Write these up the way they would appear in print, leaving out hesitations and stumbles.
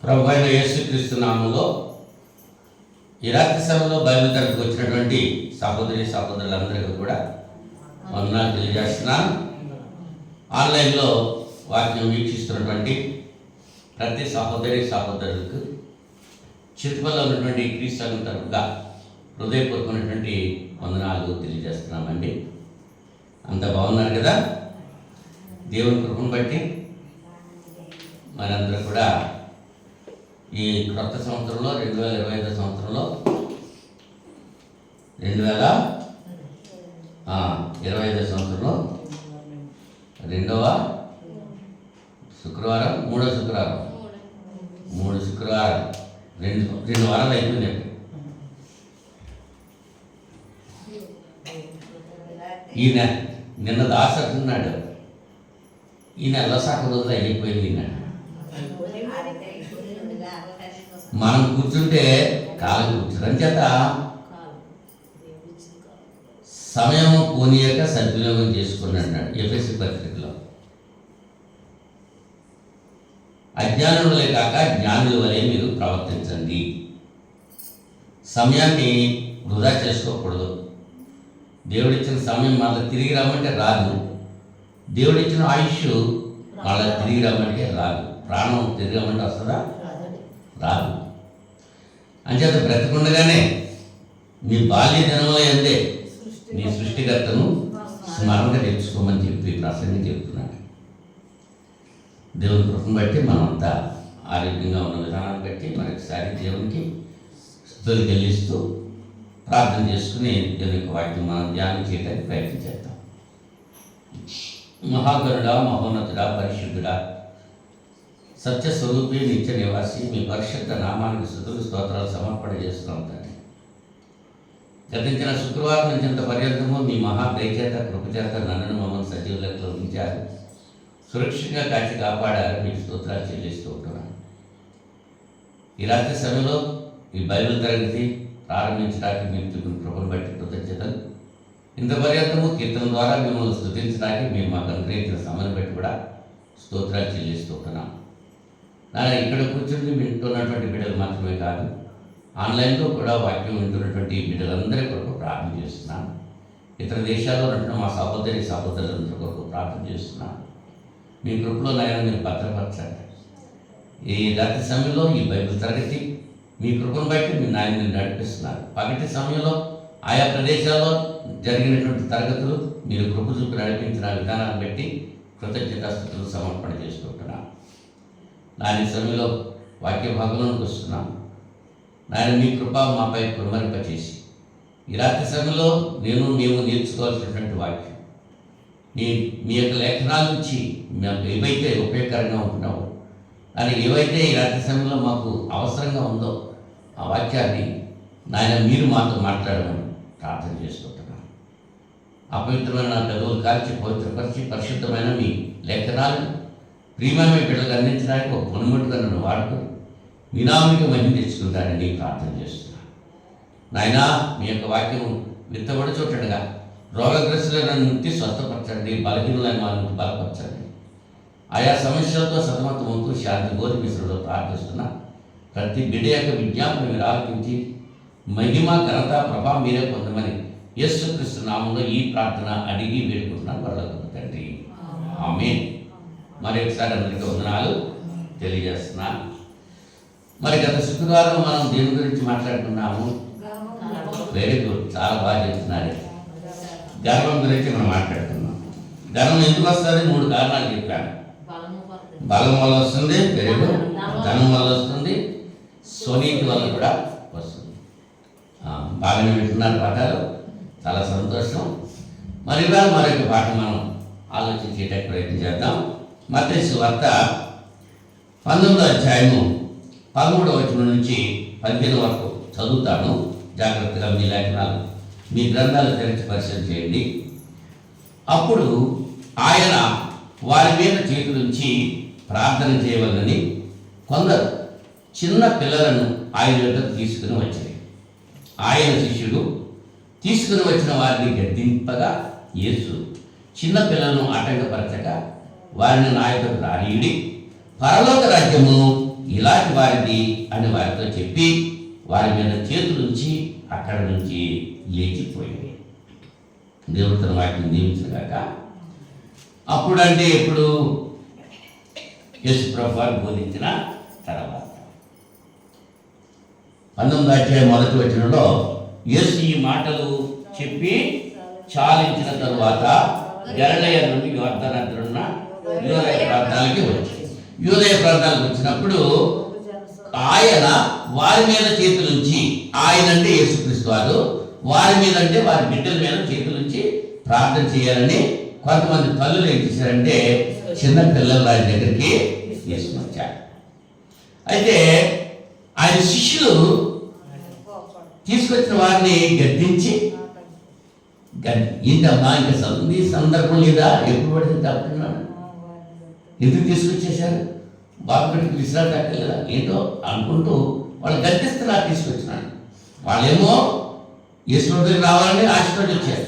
ప్రభు అయిన యేసుక్రీస్తు నామములో ఈ రాత్రి సమయంలో బైబిల్ తరగతికి వచ్చినటువంటి సహోదరులందరికీ కూడా వందనాలు తెలియజేస్తున్నాను. ఆన్లైన్లో వాక్యం వీక్షిస్తున్నటువంటి ప్రతి సహోదరులకు చిరుపల్లో ఉన్నటువంటి క్రీస్తు తరపుగా హృదయపూర్వకమైనటువంటి వందనాలు తెలియజేస్తున్నామండి. అంత బాగున్నారు కదా? దేవుని కృపను బట్టి మనందరూ కూడా ఈ క్రొత్త సంవత్సరంలో 2025 సంవత్సరంలో 2025 సంవత్సరంలో రెండవ శుక్రవారం మూడో శుక్రవారం మూడు శుక్రవారం రెండు వారాలు అయిపోయింది. ఈయన నిన్న దాస అంటున్నాడు, ఈ నెల సగం రోజులు అయిపోయింది. మనం కూర్చుంటే కాలం కూర్చోడం చేత సమయం పోనీయక సద్వినియోగం చేసుకుని అన్నాడు ఎఫెసీ పత్రికలో. అజ్ఞానులే కాక జ్ఞానుల వలె మీరు ప్రవర్తించండి. సమయాన్ని వృధా చేసుకోకూడదు. దేవుడిచ్చిన సమయం మళ్ళీ తిరిగి రమ్మంటే రాదు. దేవుడిచ్చిన ఆయుష్ మళ్ళీ తిరిగి రమ్మంటే రాదు. ప్రాణం తిరిగి రమ్మంటే వస్తుందా? రాదు. అంచేత బ్రతికుండగానే నీ బాల్య దినంలో ఎందే నీ సృష్టికర్తను స్మరణగా తెచ్చుకోమని చెప్పి ప్రసంగం చెప్తున్నాడు. దేవుని కృపను బట్టి మనమంతా ఆరోగ్యంగా ఉన్న విధానాన్ని బట్టి మరొకసారి దేవునికి స్తుతులు చెల్లిస్తూ ప్రార్థన చేసుకుని దేవుని యొక్క వాక్యం మనం ధ్యానం చేయడానికి ప్రయత్నం చేద్దాం. మహాగరుడా, మహోన్నతుడా, పరిశుద్ధుడా, సత్యస్వరూపి, నిత్య నివాసి, మీ పరిశుద్ధ నామానికి స్తుతులు స్తోత్రాలు సమర్పణ చేస్తున్నాం తండ్రి. గతించిన శుక్రవారం నుంచి ఇంత పర్యంతము మీ మహాప్రచేత కృపచేత నన్ను మమ్మల్ని సజీవ లెక్కలో ఉంచారు, సురక్షితంగా కాచి కాపాడారు. మీకు స్తోత్రాలు చెల్లిస్తూ ఉంటున్నాను. ఈ రాత్రి సమయంలో ఈ బైబిల్ తరగతి ప్రారంభించడానికి మీరు చూపిన కృపను బట్టి కృతజ్ఞతలు. ఇంత పర్యంతము కీర్తన ద్వారా మిమ్మల్ని స్తుతించడానికి మేము మాకు అనుగ్రహించిన సమయాన్ని బట్టి కూడా స్తోత్రాలు చెల్లిస్తూ ఉంటున్నాం. నాయన, ఇక్కడ కూర్చుని వింటున్నటువంటి బిడ్డలు మాత్రమే కాదు, ఆన్లైన్లో కూడా వాక్యం వింటున్నటువంటి బిడ్డలందరి కొరకు ప్రార్థన చేస్తున్నాను. ఇతర దేశాల్లో ఉంటున్న మా సహోదరులందరి కొరకు ప్రార్థన చేస్తున్నాను. మీ కృపలో నాయన మీరు భద్రపరచండి. ఈ రాత్రి సమయంలో ఈ బైబిల్ తరగతి మీ కృపను బట్టి మీ నాయన నడిపిస్తున్నారు. పగటి సమయంలో ఆయా ప్రదేశాల్లో జరిగినటువంటి తరగతులు మీరు కృప చూపి నడిపించిన విధానాన్ని బట్టి కృతజ్ఞతాస్తుతులు సమర్పణ చేసుకుంటున్నాను. నాయన సమయంలో వాక్య భాగంలోకి వస్తున్నాం. నాయన మీ కృప మాపై కుమరింపచేసి ఈ రాత్రి సమయంలో మేము నేర్చుకోవాల్సినటువంటి వాక్యం మీ యొక్క లేఖనాల నుంచి మాకు ఏవైతే ఉపయోగకరంగా ఉంటున్నావో అని ఏవైతే ఈ రాత్రి సమయంలో మాకు అవసరంగా ఉందో ఆ వాక్యాన్ని నాయన మీరు మాతో మాట్లాడమని ప్రార్థన చేసుకుంటున్నాను. అపవిత్రమైన నా పెదవులు కాల్చి పవిత్రపరిచి పరిశుద్ధమైన మీ లేఖనాలను ప్రియమైన బిడ్డలకు అందించడానికి ఒక పనిముట్టుగా నన్ను వాడుకొని మీ నామానికి మహిమ తెచ్చుకుంటానని ప్రార్థన చేస్తున్నాను. నాయన, మీ యొక్క వాక్యం విత్తబడి చూడగా రోగగ్రస్తులను నుండి స్వస్థపరచండి, బలహీనులైన వాళ్ళని బలపరచండి. ఆయా సమస్యలతో సతమతమవుతూ శాంతి గోధి మిశ్రులో ప్రార్థిస్తున్నా ప్రతి బిడ్డ యొక్క విజ్ఞాపన మీరు ఆలకించి మహిమ, ఘనత, ప్రభావం మీరే పొందమని యేసుక్రీస్తు నామంలో ఈ ప్రార్థన అడిగి వేడుకుంటున్నాను. పరలోకపు తండ్రి, ఆమేన్. మరి ఒకసారి అందరికీ వందనాలు తెలియజేస్తున్నాను. మరి గత శుక్రవారం మనం దేని గురించి మాట్లాడుకున్నాము? వెరీ గుడ్, చాలా బాగా చెప్తున్నారు. గర్వం గురించి మనం మాట్లాడుకున్నాం. గర్వం ఎందుకు వస్తుంది? 3 కారణాలు చెప్పాను. బలం వల్ల వస్తుంది, వెరీ గుడ్. ధనం వల్ల వస్తుంది, స్వనీతి వల్ల కూడా వస్తుంది. బాగానే వింటున్నారు పాఠాలు, చాలా సంతోషం. మరి ఇవాళ మరొక పాఠం మనం ఆలోచించేటట్టు ప్రయత్నం చేద్దాం. మత్తయి సువార్త 19వ అధ్యాయము 13వ వచనం నుంచి 15 వరకు చదువుతాను. జాగ్రత్తగా మీ లేఖనాలు, మీ గ్రంథాలు తెరిచి పరిశీలన చేయండి. అప్పుడు ఆయన వారి మీద చేతులుంచి ప్రార్థన చేయవలనని కొందరు చిన్న పిల్లలను ఆయన వద్దకు తీసుకుని వచ్చారు. ఆయన శిష్యుడు తీసుకుని వచ్చిన వారిని గద్దింపగా యేసు చిన్న పిల్లలను ఆటంకపరచక వారిని నా యొద్దకు రానీయుడి, పరలోక రాజ్యమును ఇలాంటి వారిది అని వారితో చెప్పి వారి మీద చేతులుంచి అక్కడ నుంచి లేచిపోయింది. దేవుడు తన వాటిని నియమించగాక. అప్పుడంటే ఎప్పుడు యేసు ప్రభువు వారు బోధించిన తర్వాత 19వ అధ్యాయం 1వ వచనంలో యేసు ఈ మాటలు చెప్పి చాలించిన తరువాత గలిలయ నుండి యోర్దానొడ్డునున్న యూదయ ప్రాంతాలకి వచ్చాడు. యూదయ ప్రాంతాలకు వచ్చినప్పుడు ఆయన వారి మీద చేతులుంచి, ఆయన అంటే యేసుక్రీస్తు వారు, వారి మీద అంటే వారి బిడ్డల మీద చేతులుంచి ప్రార్థన చేయాలని కొంతమంది తల్లులు ఏం చేశారంటే చిన్న పిల్లల వారి దగ్గరికి తీసుకుని వచ్చారు. అయితే ఆయన శిష్యులు తీసుకొచ్చిన వారిని గద్దించి, ఏంటమ్మా ఇంకా సంధి సందర్భం లేదా, ఎప్పుడు పడితే తప్పుతున్నాడు, ఎందుకు తీసుకొచ్చేసారు, బాబుడికి విశ్రాంతి అక్కర్లేదా ఏంటో అనుకుంటూ వాళ్ళు గద్దిస్తున్నారు. తీసుకొచ్చినాడు. వాళ్ళేమో యేసులోకి రావాలని ఆశతో వచ్చారు.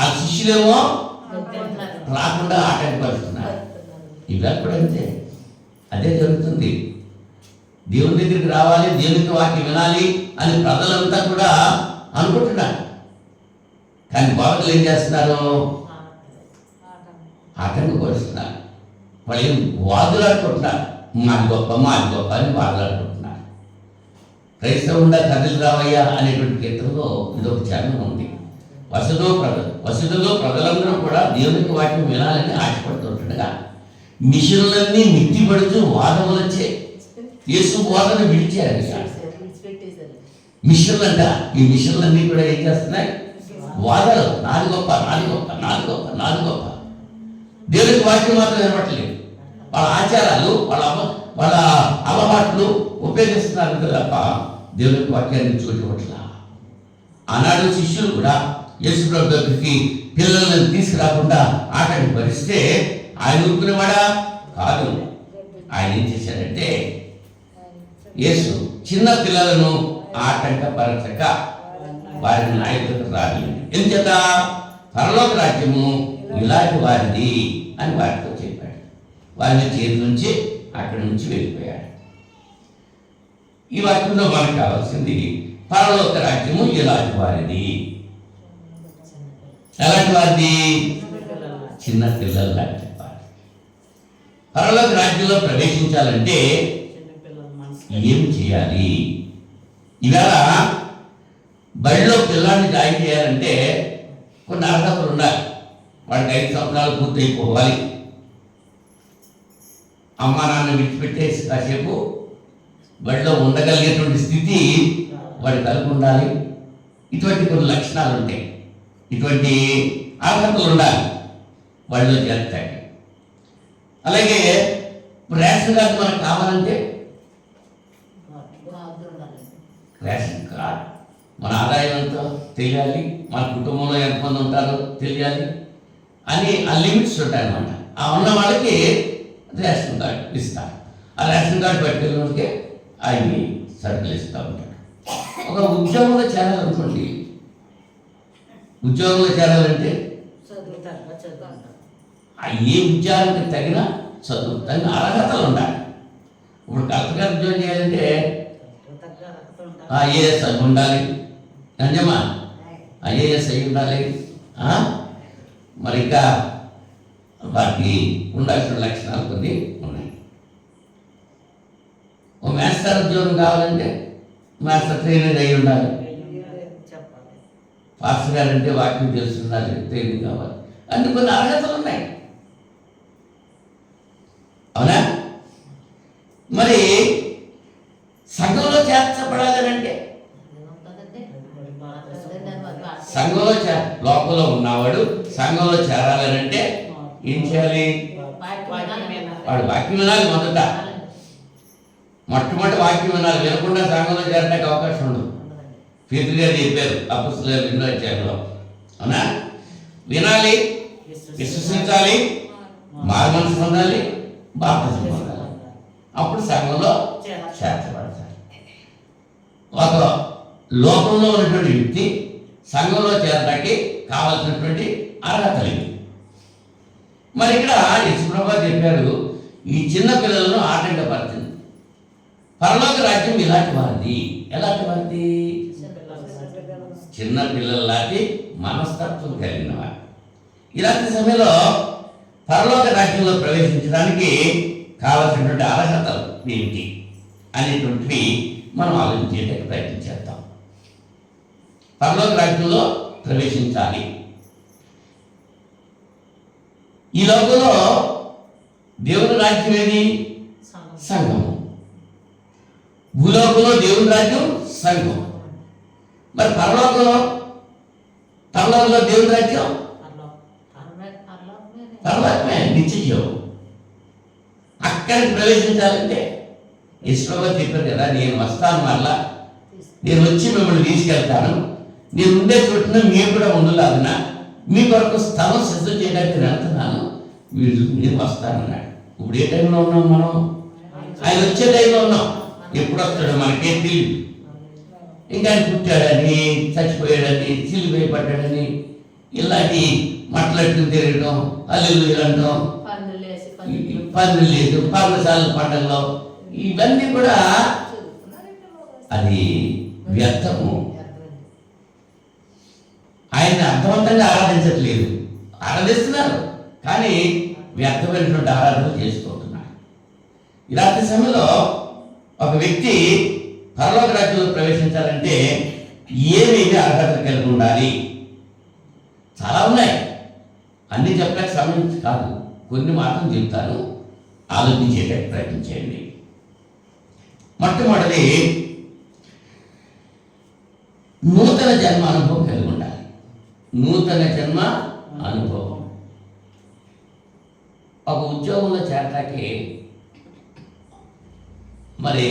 ఆ శిష్యులేమో రాకుండా ఆటంకపరుస్తున్నారు. ఇవాళ కూడా అంతే, అదే జరుగుతుంది. దేవుని దగ్గరికి రావాలి, దేవునికి వాక్యం వినాలి అని ప్రజలంతా కూడా అనుకుంటున్నారు. కానీ బాబులు ఏం చేస్తున్నారు? ఆటంకపరుస్తున్నారు. వాళ్ళు ఏం వాదులాడుకుంటున్నారు, మాది గొప్ప అని వాదులాడుకుంటున్నారు. క్రైస్తవుండా కథలు రావయ్యా అనేటువంటి కీర్తనలో ఇదొక చరణం ఉంది. వసతిలో ప్రజలందరూ కూడా దేవునికి వాక్యం వినాలని ఆశపడుతుండగా మిషన్లన్నీ మిట్టిపడుతూ వాదములు వచ్చాయి. యేసు వాదన విడిచారు. మిషన్లు అంట, ఈ మిషన్లన్నీ కూడా ఏం చేస్తున్నాయి? వాదలు, నాది గొప్ప. దేవునికి వాక్యం మాత్రం వినపట్లేదు. వాళ్ళ ఆచారాలు, వాళ్ళ అలవాట్లు ఉపయోగిస్తున్నారు తప్ప దేవునికి వాక్యాన్ని చూడవట్లా. ఆనాడు శిష్యులు కూడా యేసు ప్రభు దగ్గరికి పిల్లలను తీసుకురాకుండా ఆటంకపరిస్తే ఆయన ఊరుకునేవాడా కాదు. ఆయన ఏం చేశాడంటే యేసు చిన్న పిల్లలను ఆటంకపరచక వారిని నాయకులకు రాలేదు. ఎందుచేత పరలోక రాజ్యము ఇలాంటి వారిది అని వారితో చెప్పాడు. వారిని చేతి నుంచి అక్కడి నుంచి వెళ్ళిపోయాడు. ఈ వాక్యంలో మనకు కావాల్సింది పరలోక రాజ్యము ఇలాంటి వారిది. ఎలాంటి వారిది? చిన్న పిల్లలు లాంటి వారు. పరలోక రాజ్యంలో ప్రవేశించాలంటే ఏం చేయాలి? ఇవాళ బడిలో పిల్లాన్ని జాయిన్ చేయాలంటే కొన్ని అర్హతలు ఉండాలి. వాడికి 5 సంవత్సరాలు పూర్తయిపోవాలి. అమ్మా నాన్న విడిచిపెట్టేసి కాసేపు బడిలో ఉండగలిగేటువంటి స్థితి వాడి కలిగి ఉండాలి. ఇటువంటి కొన్ని లక్షణాలు ఉంటాయి, ఇటువంటి అర్హతలు ఉండాలి బడిలో చేర్చాలి. అలాగే రేషన్ కార్డు మనకు కావాలంటే రేషన్ కార్డు, మన ఆదాయం ఎంతో తెలియాలి, మన కుటుంబంలో ఎంతమంది ఉంటారో తెలియాలి అని ఆ లిమిట్స్ ఉంటాయన్నమాట. ఆ ఉన్న వాళ్ళకి రేషన్ కార్డు ఇస్తారు. ఆ రేషన్ కార్డు పట్టుకెళ్ళినకే అవి సరుకులు ఇస్తూ ఉంటారు. ఒక ఉద్యోగంలో చేరాలనుకోండి, ఉద్యోగంలో చేరాలంటే ఏ ఉద్యోగానికి తగిన చదువు, తగిన అర్హతలు ఉండాలి. ఇప్పుడు కలెక్టర్ గారు ఉద్యోగం చేయాలంటే ఐఏఎస్ అయి ఉండాలి, నిజమా? ఐఏఎస్ అయి ఉండాలి. మరి ఇంకా వాటికి ఉండాల్సిన లక్షణాలు కొన్ని ఉన్నాయి. ఓ మాస్టర్ ఉద్యోగం కావాలంటే మాస్టర్ ట్రైనింగ్ అయి ఉండాలి. పాస్టర్ గారు అంటే వాక్యం తెలుస్తుండాలి, ట్రైనింగ్ కావాలి. అన్ని కొన్ని అర్హతలు ఉన్నాయి, అవునా? మరి సంఘంలో చేర్చబడాలంటే సంఘంలో లోపల ఉన్నవాడు సంఘంలో చేరాలంటే ఏం చేయాలి? వాడు వాక్యం వినాలి. మొట్టమొదటి వాక్యం వినాలి. వినకుండా సంఘంలో చేరడానికి అవకాశం ఉండదు. పేతురు గారు చెప్పారు అపొస్తలుల 2వ అధ్యాయంలో, అవునా? వినాలి, విశ్వసించాలి, మారుమనసు పొందాలి, బాప్తిసం పొందాలి. అప్పుడు సంఘంలో చేర్చబడతారు. ఒక లోకంలో ఉన్నటువంటి వ్యక్తి సంఘంలో చేరడానికి కావాల్సినటువంటి అర్హతలు ఇవి. మరి ఇక్కడ యేసుప్రభువు చెప్పారు, ఈ చిన్న పిల్లలను ఆటంకపరచండి. పరలోక రాజ్యం ఇలాంటి వారిది. ఎలాంటి వారిది? చిన్న పిల్లల లాంటి మనస్తత్వం కలిగిన వారు. ఇలాంటి సమయంలో పరలోక రాజ్యంలో ప్రవేశించడానికి కావలసినటువంటి అర్హతలు ఏమిటి అనేటువంటివి మనం ఆలోచించేందుకు ప్రయత్నం చేద్దాం. పరలోక రాజ్యంలో ప్రవేశించాలి. ఈ లోకంలో దేవుని రాజ్యం ఏది? సంఘము. భూలోకంలో దేవుని రాజ్యం సంఘం. మరి పరలోకంలో దేవుని రాజ్యం పరలోకమే, నిత్యజీవం. అక్కడికి ప్రవేశించాలంటే ఈశ్వరుడు చెప్పారు కదా, నేను వస్తాను, మళ్ళా నేను వచ్చి మిమ్మల్ని తీసుకెళ్తాను, నేను ఉండే చోటున మీరు కూడా ఉండలాగిన మీ కొరకు స్థలం సిద్ధం చేయడానికి వెళ్తున్నాను, నేను వస్తానన్నాడు. ఇప్పుడు ఏ టైంలో ఉన్నాం మనం? ఆయన వచ్చే టైంలో ఉన్నాం. ఎప్పుడు వస్తాడో మనకే తెలియదు. ఇంకా ఆయన పుట్టాడని, చచ్చిపోయాడని, సిలువ పడ్డాడని ఇలాంటి మాట్లాడుకుని తిరగడం, అల్లులు అంటాం, పన్ను లేదు, పర్ణశాల పండుగలో ఇవన్నీ కూడా అది వ్యర్థము. ఆయన అర్థవంతంగా ఆరాధించట్లేదు, ఆరాధిస్తున్నారు కానీ వ్యర్థమైనటువంటి ఆరాధన చేసుకుంటున్నారు. ఇలాంటి సమయంలో ఒక వ్యక్తి పరలోక రాజ్యంలో ప్రవేశించాలంటే ఏమేమి అర్హతలు కలిగి ఉండాలి? చాలా ఉన్నాయి, అన్ని చెప్పడానికి సమయం కాదు, కొన్ని మాత్రం చెప్తాను, ఆలోచించేటట్టు ప్రయత్నం చేయండి. మొట్టమొదటి నూతన జన్మ అనుభవం కలిగి ఉండాలి. నూతన జన్మ అనుభవం. ఒక ఉద్యోగంలో చేరటానికి మరి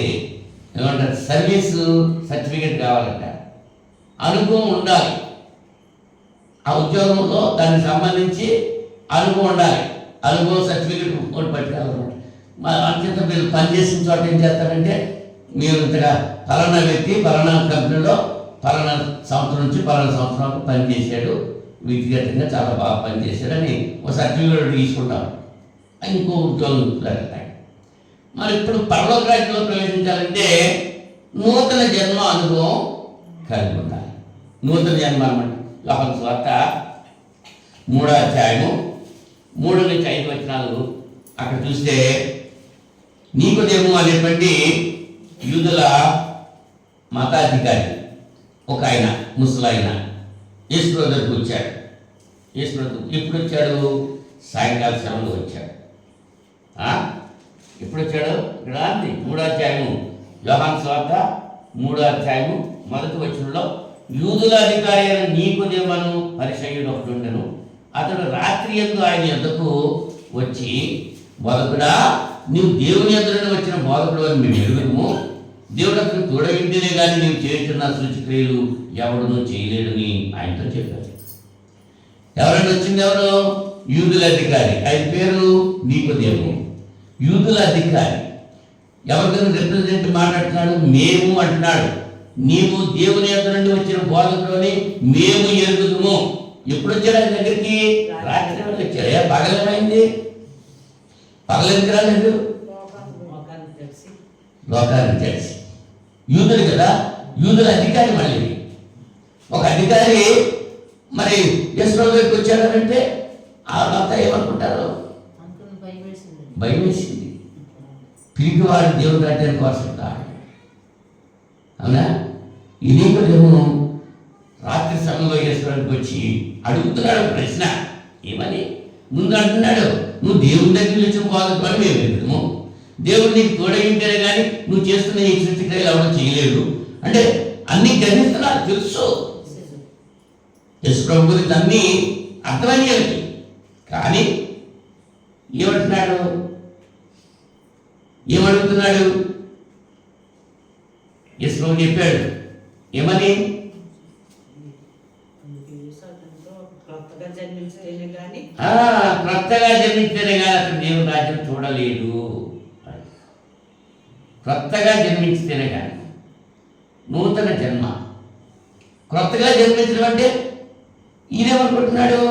ఏమంటారు, సర్వీసు సర్టిఫికేట్ కావాలంట, అనుభవం ఉండాలి. ఆ ఉద్యోగంలో దానికి సంబంధించి అనుభవం ఉండాలి. అనుభవం సర్టిఫికేట్ ఒకటి పట్టుకోవాలన్నమాట. అంచేత మీరు పనిచేసిన చోట ఏం చేస్తారంటే, మీరు ఇంతగా ఫలానా వ్యక్తి ఫలానా కంపెనీలో ఫలానా సంవత్సరం నుంచి ఫలానా సంవత్సరాలకు పనిచేశాడు, వ్యక్తిగతంగా చాలా బాగా పనిచేశాడని ఒక సర్టిఫికేట్ తీసుకుంటాం, ఇంకో ఉద్యోగం జరుగుతాయి. మరి ఇప్పుడు పరలోక రాజ్యంలో ప్రవేశించాలంటే నూతన జన్మ అనుభవం కలిగి ఉండాలి. నూతన జన్మ అన్నమాట. యోహాను సువార్త 3వ అధ్యాయము 3-5 అక్కడ చూస్తే, నికోదేము అనేటువంటి యూదుల మతాధికారి ఒక ఆయన, ముసలాయన యేసు దగ్గరకు వచ్చాడు. యేసు ఎప్పుడు వచ్చాడు? సాయంకాల సమయంలో వచ్చాడు. ఎప్పుడు వచ్చాడు? ఇక్కడ 3వ అధ్యాయము యోహాను సువార్త 3వ అధ్యాయము 1వ వచనంలో, యూదుల అధికారి అయిన నికోదేమును పరిసయ్యుడు ఒకడు ఉండెను. అతడు రాత్రి యందు ఆయన యొద్దకు వచ్చి, బోధకుడా, నీవు దేవుని యొద్ద నుండి వచ్చిన బోధకుడు అని మేము ఎరుగుము. దేవుడు అతను తోడగింటేనే కానీ నీవు చేస్తున్న సూచక్రియలు ఎవడునూ చేయలేడని ఆయనతో చెప్పారు. ఎవరైనా వచ్చింది? ఎవరు? యూదుల అధికారి. ఆయన పేరు నికోదేము. యూదుల అధికారి ఎవరికైనా రిప్రజెంట్ మాట్లాడుతున్నాడు, మేము అంటున్నాడు. నీవు దేవుని యొద్ద నుండి వచ్చిన బోధకుడు అని మేము ఎరుగుదుము. ఎప్పుడు వచ్చాడు ఆయన దగ్గరికి? రాత్రి వచ్చాడు. పగలమైంది, పగలెందుకు రాలేదు? లోకాన్ని తెలిసి. యూదులు కదా, యూదుల అధికారి. మళ్ళీ ఒక అధికారి మరి యేసు దగ్గరికి వచ్చాడంటే వాళ్ళంతా ఏమనుకుంటారు? భయం వేసింది. పిరిగివాడు దేవుడు రాజ్యానికి వస్తుంటాడు. అవునా? ఈ నికోదేము రాత్రి సమయంలో యేసుకి వచ్చి అడుగుతున్నాడు ప్రశ్న. ఏమని? ముందు అంటున్నాడు, నువ్వు దేవుని దగ్గర వచ్చిన బోధకుడు మేము ఎదుగుతాము, దేవుడు నీకు తోడగింటేనే కానీ నువ్వు చేస్తున్న ఈ సృష్టిక్రియలు ఎవడో చేయలేడు అంటే అన్ని గ్రహిస్తున్నారు, తెలుసు. యేసు ప్రభు గురించి అన్నీ అర్థమయ్యేవి. కానీ ఏమంటున్నాడు? ఏమడుగుతున్నాడు? యేసు ప్రభు చెప్పాడు ఏమని? క్రొత్తగా జన్మించితేనే కానీ అతను దేవుని రాజ్యం చూడలేడు. క్రొత్తగా జన్మించితేనే కానీ, నూతన జన్మ. క్రొత్తగా జన్మించడం అంటే ఈయనేమనుకుంటున్నాడు?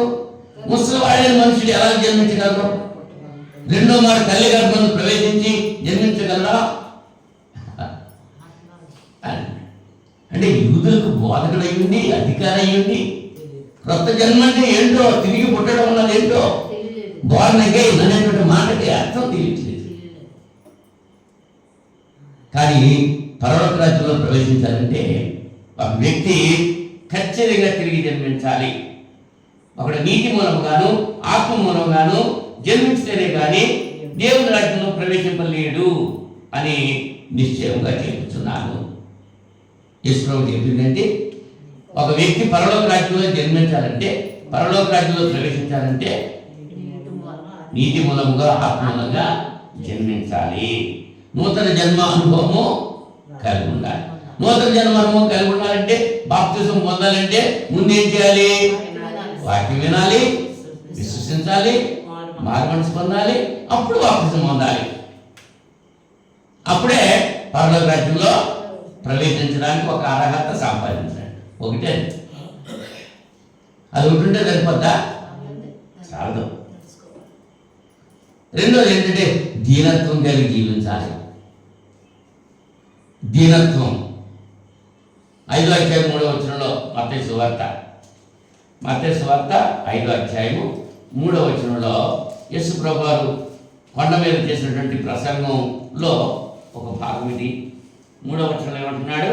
ముసలివాడైన మనుషుడు ఎలా జన్మించగలరు? రెండో మాట తల్లి గర్భంలో ప్రవేశించి జన్మించగలరా? బోధకుడు అయ్యుండి, అధికారి అయ్యుండి, క్రొత్త జన్మ అంటే ఏంటో, తిరిగి పుట్టడం అన్నది ఏంటో, బోర్న్ అగైన్ అనేటువంటి మాటకి అర్థం తెలియట్లేదు. కానీ పరలోక రాజ్యంలో ప్రవేశించాలంటే ఒక వ్యక్తి ఖచ్చితంగా తిరిగి జన్మించాలి. ఒకడు నీతి మూలంగాను ఆత్మ మూలంగాను జన్మించితేనే కానీ దేవుని రాజ్యంలో ప్రవేశింపలేడు అని నిశ్చయంగా చెబుతున్నాను. యేసుప్రభు చెప్పిందంటే ఒక వ్యక్తి పరలోక రాజ్యంలో జన్మించాలంటే, పరలోక రాజ్యంలో ప్రవేశించాలంటే నీతి మూలముగా ఆత్మ మూలంగా జన్మించాలి. నూతన జన్మ అనుభవము కలిగి ఉండాలి. నూతన జన్మ అనుభవం కలిగి ఉండాలంటే, బాప్తిజం పొందాలంటే ముందేం చేయాలి? వాక్యం వినాలి, విశ్వసించాలి, మారుమనసు పొందాలి, అప్పుడు బాప్తిజం పొందాలి. అప్పుడే పరలోక రాజ్యంలో ప్రవేశించడానికి ఒక అర్హత సంపాదించాలి. ఒకటే అది ఉంటుంటే సరిపోద్దా? చాలదు. రెండోది ఏంటంటే దీనత్వం కలిగి జీవించాలి. దీనత్వం 5వ అధ్యాయం 3వ వచనంలో మత్తయి సువార్త 5వ అధ్యాయము 3వ వచనంలో యేసు ప్రభువారు కొండ మీద చేసినటువంటి ప్రసంగంలో ఒక భాగం ఇది. 3వ వచనంలో ఏమంటున్నాడు?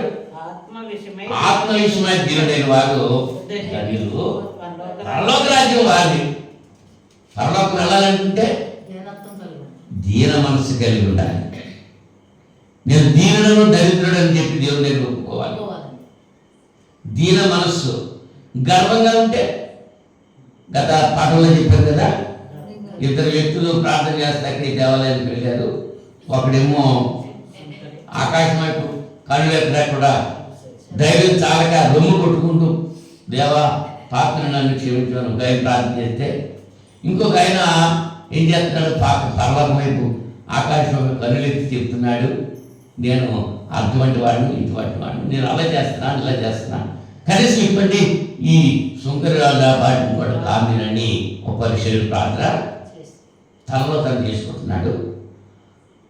ఆత్మ విషయమై దీనుడైన వారు ధన్యులు, పరలోక రాజ్యం వారిది. పరలోకం వెళ్ళాలంటే దీన మనసు కలిగి ఉండాలి. నేను దీనులను దరిద్రుడు అని చెప్పి దేవుని దగ్గర ఒప్పుకోవాలి. దీన మనస్సు. గర్వంగా ఉంటే, గత పాఠంలో చెప్పారు కదా, ఇద్దరు వ్యక్తులు ప్రార్థన చేస్తే అక్కడికి దేవాలయానికి వెళ్ళారు. ఒకడేమో ఆకాశం వైపు కళ్ళు ఎక్కడ కూడా ధైర్యం చాలక రొమ్ము కొట్టుకుంటూ దేవా పాత్రను నన్ను క్షమించాను ఆయన ప్రార్థన చేస్తే, ఇంకొక ఆయన ఏం చేస్తున్నాడు? పర్వతం వైపు ఆకాశం వైపు కన్నులెత్తి చెప్తున్నాడు, నేను అటువంటి వాడిని, ఇటువంటి వాడిని, నేను అలా చేస్తున్నాను, ఇలా చేస్తున్నాను, కనీసం ఇప్పటి ఈ సుంకరాల వాటిని కూడా కామినని ఒక పరిశీలన ప్రార్థన తనలో తను చేసుకుంటున్నాడు.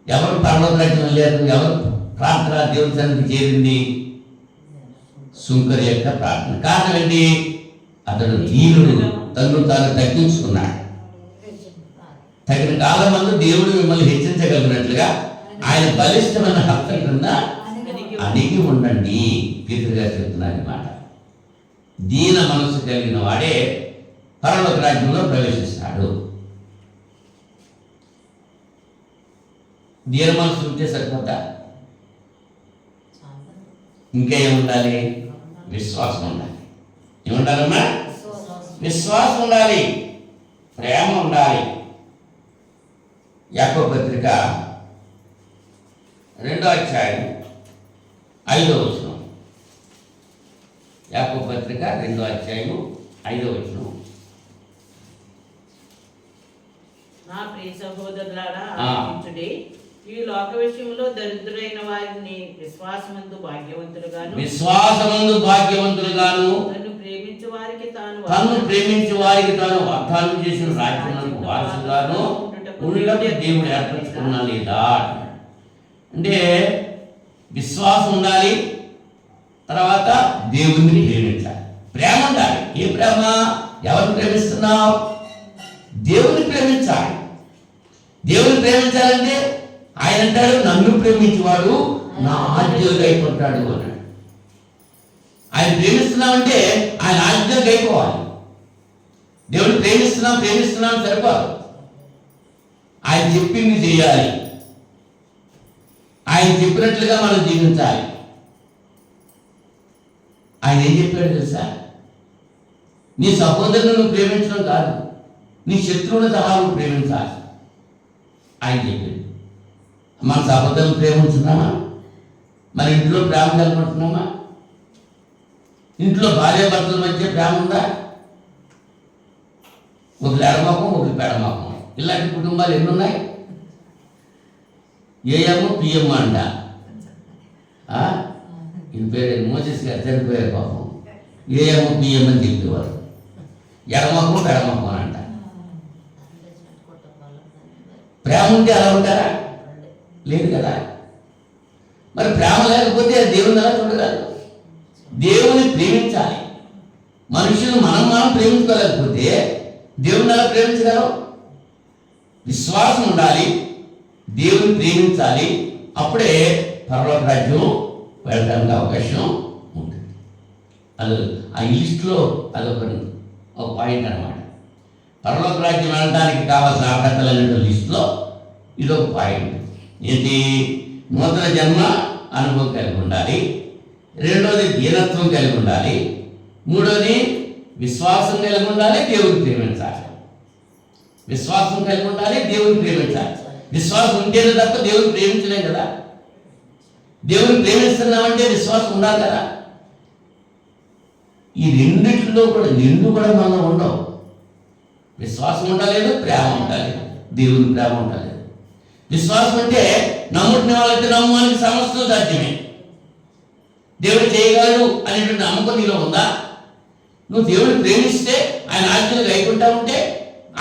ఎవరు పరలోక రాజ్యం వెళ్ళారు? ఎవరు ప్రార్థన దేవుని సన్నిధికి చేరింది? సుంకరి యొక్క ప్రార్థన. కారణం ఏంటి? అతడు దీనుడు, తను తాను తగ్గించుకున్నాడు. తగిన కాలం మందు దేవుడు మిమ్మల్ని హెచ్చించగలిగినట్లుగా ఆయన బలిష్టమైన హస్తం క్రింద అణిగి ఉండండి. పితృగా చెప్తున్నారు అన్నమాట. దీన మనసు కలిగిన వాడే పరలోక రాజ్యంలో ప్రవేశిస్తాడు. దీన మనసు ఉంటే సరిపోతా? ఇంకా ఏముండాలి? విశ్వాసం ఉండాలి. ఏముండాలమ్మా? విశ్వాసం ఉండాలి, ప్రేమ ఉండాలి. యాకోబు పత్రిక 2వ అధ్యాయం 5వ వచనం. యాకోబు పత్రిక 2వ అధ్యాయం 5వ వచనం. నా ప్రియ సహోదరులారా, ఆలోచించుడి. ఈ లోక విషయంలో దరిద్రులైన వారిని విశ్వాసమందు భాగ్యవంతులుగాను తన్ను ప్రేమించే వారికి తాను వాగ్దానం చేసిన రాజ్యములకు వారసుగాను ఉండటకు దేవుడు ఏర్పరచుకున్నా లేదా అంటే, విశ్వాసం ఉండాలి, తర్వాత దేవుణ్ణి ప్రేమించాలి, ప్రేమ ఉండాలి. ఏ ప్రేమ? ఎవరిని ప్రేమిస్తున్నావు? దేవుని ప్రేమించాలి. దేవుని ప్రేమించాలంటే ఆయన అంటాడు, నన్ను ప్రేమించేవాడు నా ఆజ్ఞలు అయిపోతాడు అన్నాడు. ఆయన ప్రేమిస్తున్నామంటే ఆయన ఆజ్ఞలు అయిపోవాలి. దేవుని ప్రేమిస్తున్నాం సరిపోదు. ఆయన చెప్పింది చేయాలి, ఆయన చెప్పినట్లుగా మనం జీవించాలి. ఆయన ఏం చెప్పాడు తెలుసా? నీ సహోదరుని నువ్వు ప్రేమించడం కాదు, నీ శత్రువుని సహా నువ్వు ప్రేమించాలి ఆయన చెప్పింది. మన సహోదరుని ప్రేమించున్నామా? మన ఇంట్లో ప్రేమ కలుగుతున్నామా? ఇంట్లో భార్యాభర్తల మధ్య ప్రేమ ఉందా? ఒకరు ఎడమకం, ఒకరు పెడమకం, ఇలాంటి కుటుంబాలు ఎన్ని ఉన్నాయి? ఏఎం పిఎం అంట. ఇది పేరు మోసెస్ గారు చనిపోయారు పాపం. ఏఎం పిఎం అని చెప్పేవారు. ఎడమకం పెడమకం అంట. ప్రేమ ఉంటే అలా ఉంటారా? లేదు కదా. మరి ప్రేమ లేకపోతే దేవుని ఎలా చూడగలరు? దేవుని ప్రేమించాలి. మనుషులు మనం ప్రేమించుకోలేకపోతే దేవుని ఎలా ప్రేమించగలం? విశ్వాసం ఉండాలి, దేవుని ప్రేమించాలి, అప్పుడే పరలోక రాజ్యం వెళ్ళడానికి అవకాశం ఉంటుంది. అది ఆ లిస్టులో అదొక పాయింట్ అన్నమాట. పరలోక రాజ్యం వెళ్ళడానికి కావాల్సిన అర్హతలైన లిస్టులో ఇదొక పాయింట్. ఏంటి? నూతన జన్మ అనుభవం కలిగి ఉండాలి, రెండోది దీనత్వం కలిగి ఉండాలి, మూడోది విశ్వాసం కలిగి ఉండాలి, దేవుని ప్రేమించాలి. విశ్వాసం కలిగి ఉండాలి, దేవుని ప్రేమించాలి. విశ్వాసం ఉంటేనే తప్ప దేవుని ప్రేమించలేం కదా. దేవుని ప్రేమిస్తున్నామంటే విశ్వాసం ఉండాలి కదా. ఈ రెండిట్లో కూడా నిండు కూడా మనలో ఉండవు. విశ్వాసం ఉండలేదు, ప్రేమ ఉండలేదు, దేవుని ప్రేమ ఉండలేదు. విశ్వాసం అంటే నమ్ముకున్న వాళ్ళైతే నమ్మడానికి సమస్తం సాధ్యమే. దేవుడు చేయగలడు అనేటువంటి నమ్మకం నీలో ఉందా? నువ్వు దేవుడిని ప్రేమిస్తే ఆయన ఆజ్ఞలు గైకుంటా ఉంటే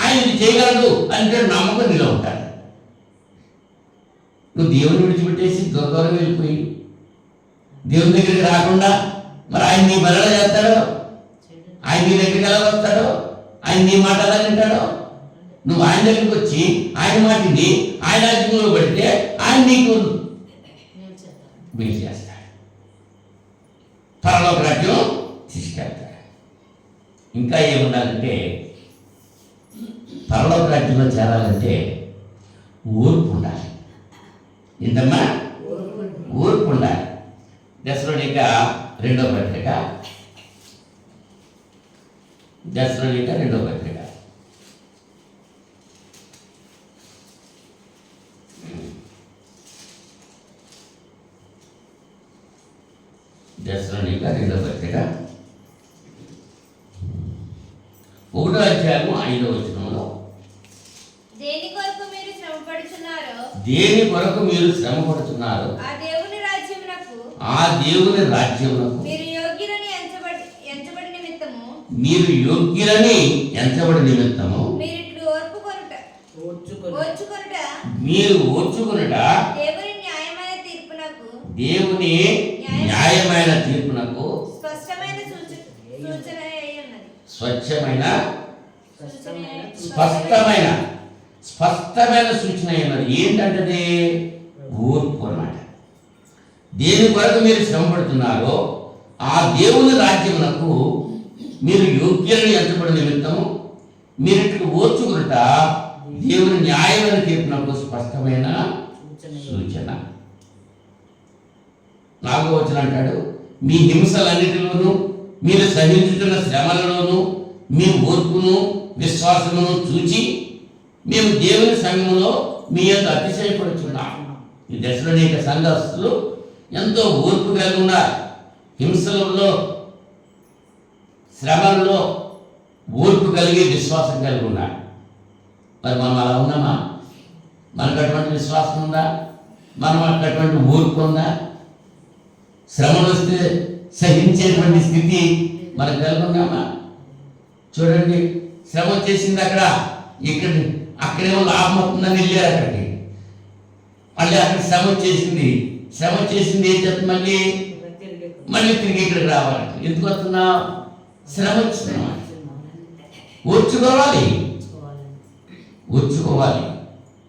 ఆయన ఇది చేయగలడు అనేటువంటి నమ్మకం నీలో ఉంటాడు. నువ్వు దేవుని విడిచిపెట్టేసి దూరం వెళ్ళిపోయి దేవుని దగ్గరికి రాకుండా మరి ఆయన నీ బలన చేస్తాడో, ఆయన నీ దగ్గరికి ఎలా వస్తాడో, ఆయన నీ మాట ఎలా వింటాడో? నువ్వు ఆయన దగ్గరికి వచ్చి ఆయన మాటిని ఆయన ఆజ్ఞలో పెడితే ఆయన నీకు వీలు చేస్తాడు, పరలోక రాజ్యం తీసుకెళ్తాడు. ఇంకా ఏముండాలంటే పరలోక రాజ్యంలో చేరాలంటే ఓర్పు ఉండాలి. ఏంటమ్మా? ఓర్పు ఉండాలి. దశలోనిక 2వ పత్రిక, దశలోనిక 2వ పత్రిక, దశలోనిక 2వ పత్రిక 1వ అధ్యాయము 5వ వచనంలో దేని కొరకు మీరు శ్రమపడుచున్నారో ఆ దేవుని రాజ్యమునకు మీరు యోగ్యులని ఎంచబడి నిమిత్తము మీరిట్లు ఓర్చుకొనుట మీరు ఓర్చుకొనుట దేవుని న్యాయమైన తీర్పునకు స్పష్టమైన సూచన ఉన్నది. ఏంటంటే ఓర్పు అన్నమాట. దేని కొరకు మీరు శ్రమపడుతున్నారో ఆ దేవుని రాజ్యమునకు మీరు యోగ్యులని ఎంచబడిన నిమిత్తము మీరిట్లు ఓర్చుకునుట దేవుని న్యాయమైన తీర్పునకు స్పష్టమైన సూచన. 4వ వచనం అంటాడు, మీ హింసలన్నిటిలోనూ మీరు సహించుతున్న శ్రమలలోనూ మీ ఓర్పును విశ్వాసమును చూచి మేము దేవుని సంఘములో మీ యొక్క అతిశయపడుచున్నాం. ఈ దశలో అనేక సంఘస్థులు ఎంతో ఓర్పు కలిగి ఉన్నారు. హింసలలో, శ్రమల్లో ఓర్పు కలిగి విశ్వాసం కలిగి ఉన్నారు. మరి మనం అలా ఉన్నామా? మనకు అటువంటి విశ్వాసం ఉందా? మనం అటువంటి ఓర్పు ఉందా? శ్రమలు వస్తే సహించేటువంటి స్థితి మనకు కలిగి ఉన్నామా? చూడండి, శ్రమ వచ్చేసింది అక్కడేమో లాభం అవుతుందని వెళ్ళారు అక్కడికి, మళ్ళీ అక్కడ శ్రమ వచ్చేసింది ఏం చెప్తుంది? మళ్ళీ తిరిగి ఇక్కడికి రావాలి. ఎందుకు వస్తున్నావు? శ్రమ వచ్చిందా? ఓర్చుకోవాలి.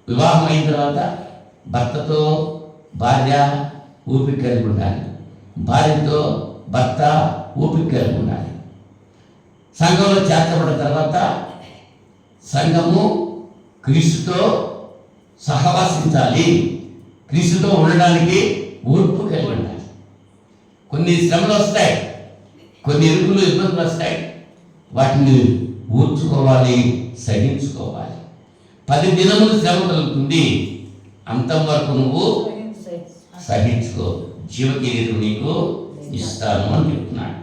వివాహం అయిన తర్వాత భర్తతో భార్య ఓపిక కలిగి ఉండాలి, భార్యతో భర్త ఓపిక కలిగి ఉండాలి. సంఘంలో చేర్చబడిన తర్వాత సంఘము క్రీస్తుతో సహవాసించాలి, క్రీస్తుతో ఉండడానికి ఓర్పు కలిగి ఉండాలి. కొన్ని శ్రమలు వస్తాయి, కొన్ని ఇబ్బందులు వస్తాయి, వాటిని ఓర్చుకోవాలి, సహించుకోవాలి. 10 దినములు శ్రమ కలుగుతుంది, అంతం వరకు నువ్వు సహించుకో, జీవకిరీటం నీకు ఇస్తాను అని చెప్తున్నాడు.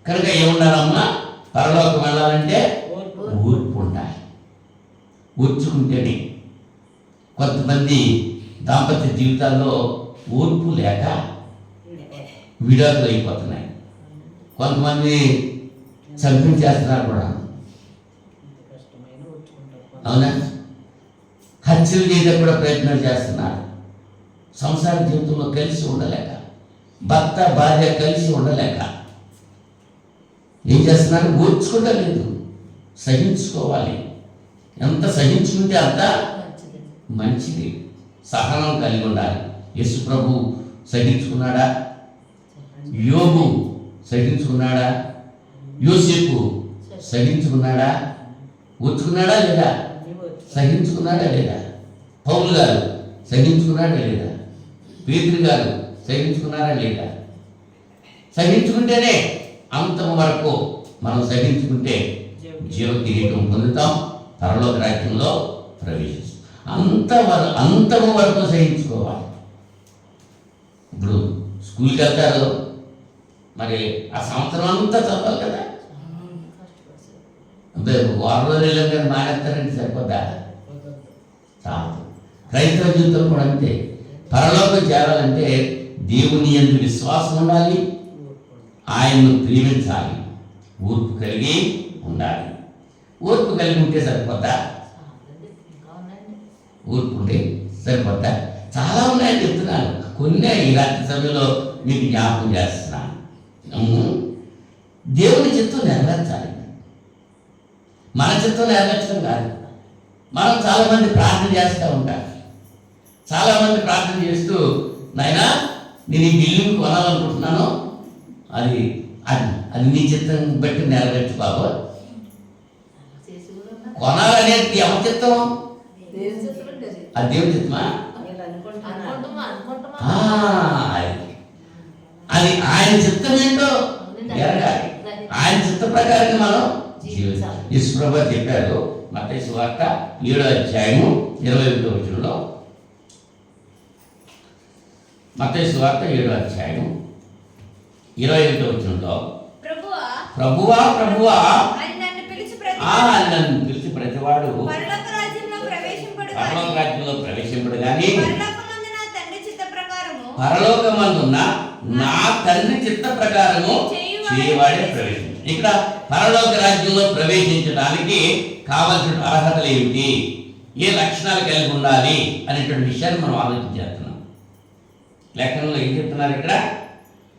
కనుక ఏముండాలమ్మా? పరలోకం వెళ్ళాలంటే ఓర్పు ఉండాలి. ఓర్చుకుంటేనే. కొంతమంది దాంపత్య జీవితాల్లో ఓర్పు లేక విడాకులు అయిపోతున్నాయి. కొంతమంది చంపించేస్తున్నారు కూడా. అవునా? హత్యలు చేయడానికి కూడా ప్రయత్నం చేస్తున్నారు. సంసార జీవితంలో కలిసి ఉండలేక, భర్త భార్య కలిసి ఉండలేక ఏం చేస్తున్నారు? ఓర్చుకోవడం లేదు, సహించుకోవాలి. ఎంత సహించుకుంటే అంత మంచిది. సహనం కలిగి ఉండాలి. యేసు ప్రభు సహించుకున్నాడా? యోబు సహించుకున్నాడా? యోసేపు సహించుకున్నాడా? ఓర్చుకున్నాడా లేదా? సహించుకున్నాడా లేదా? పౌలు గారు సహించుకున్నాడా లేదా? పేతురు గారు సహించుకున్నారా లేదా? సహించుకుంటేనే అంతం వరకు మనం సహించుకుంటే జీవ కిరీటం పొందుతాం, పరలోక రాజ్యంలో ప్రవేశిస్తాం. అంతము వరకు సహించుకోవాలి. ఇప్పుడు స్కూల్కి వెళ్తారు, మరి ఆ సంవత్సరం అంతా చదవాలి కదా. అంటే వారం రోజులు వెళ్ళాం కానీ మానేస్తారంటే సరిపోద్దా? చాలు. క్రైస్తవ జీవితం కూడా అంతే. పరలోకం చేరాలంటే దేవుని యందు విశ్వాసం ఉండాలి, ఆయన్ను ప్రేమించాలి, ఓర్పు కలిగి ఉండాలి. ఓర్పు కలిగి ఉంటే సరిపోద్దా? ఓర్పు ఉంటే సరిపోద్దా? చాలా ఉన్నాయని చెప్తున్నాను. కొన్ని ఈ రాత్రి సమయంలో మీకు జ్ఞాపకం చేస్తున్నాను. దేవుని చిత్తం నెరవేర్చాలి, మన చిత్తం నెరవేర్చడం కాదు. మనం చాలామంది ప్రార్థన చేస్తూ ఉంటారు. చాలామంది ప్రార్థన చేస్తూ, నాయనా నేను ఈ బిల్డింగ్ కొనాలనుకుంటున్నాను, అది అది అది నీ చిత్తం బట్టి నెరవేర్చు బాబు. కొనాలనేది ఎవరి చిత్తం? అది దేవుని చిత్తమా? అది ఆయన చిత్తం ఏంటో ఎరగాలి. ఆయన చిత్త ప్రకారంగా మనం జీవించాలి. యేసు ప్రభువు చెప్పారు మత్తయి సువార్త 7వ అధ్యాయము 21వ వచనంలో. మత్తయి సువార్త 7వ అధ్యాయం 21వ వచనంలో, ప్రభువా ప్రభువా నన్ను పిలిచి ప్రతివాడు పరలోక రాజ్యంలో ప్రవేశింపడు కానీ పరలోకమందున నా తండ్రి చిత్త ప్రకారము చేయవాడే ప్రవేశం. ఇక్కడ పరలోక రాజ్యంలో ప్రవేశించడానికి కావలసిన అర్హతలు ఏమిటి, ఏ లక్షణాలు కలిగి ఉండాలి అనేటువంటి విషయాన్ని మనం ఆలోచించేస్తున్నాం. లేఖనంలో ఏం చెప్తున్నారు ఇక్కడ?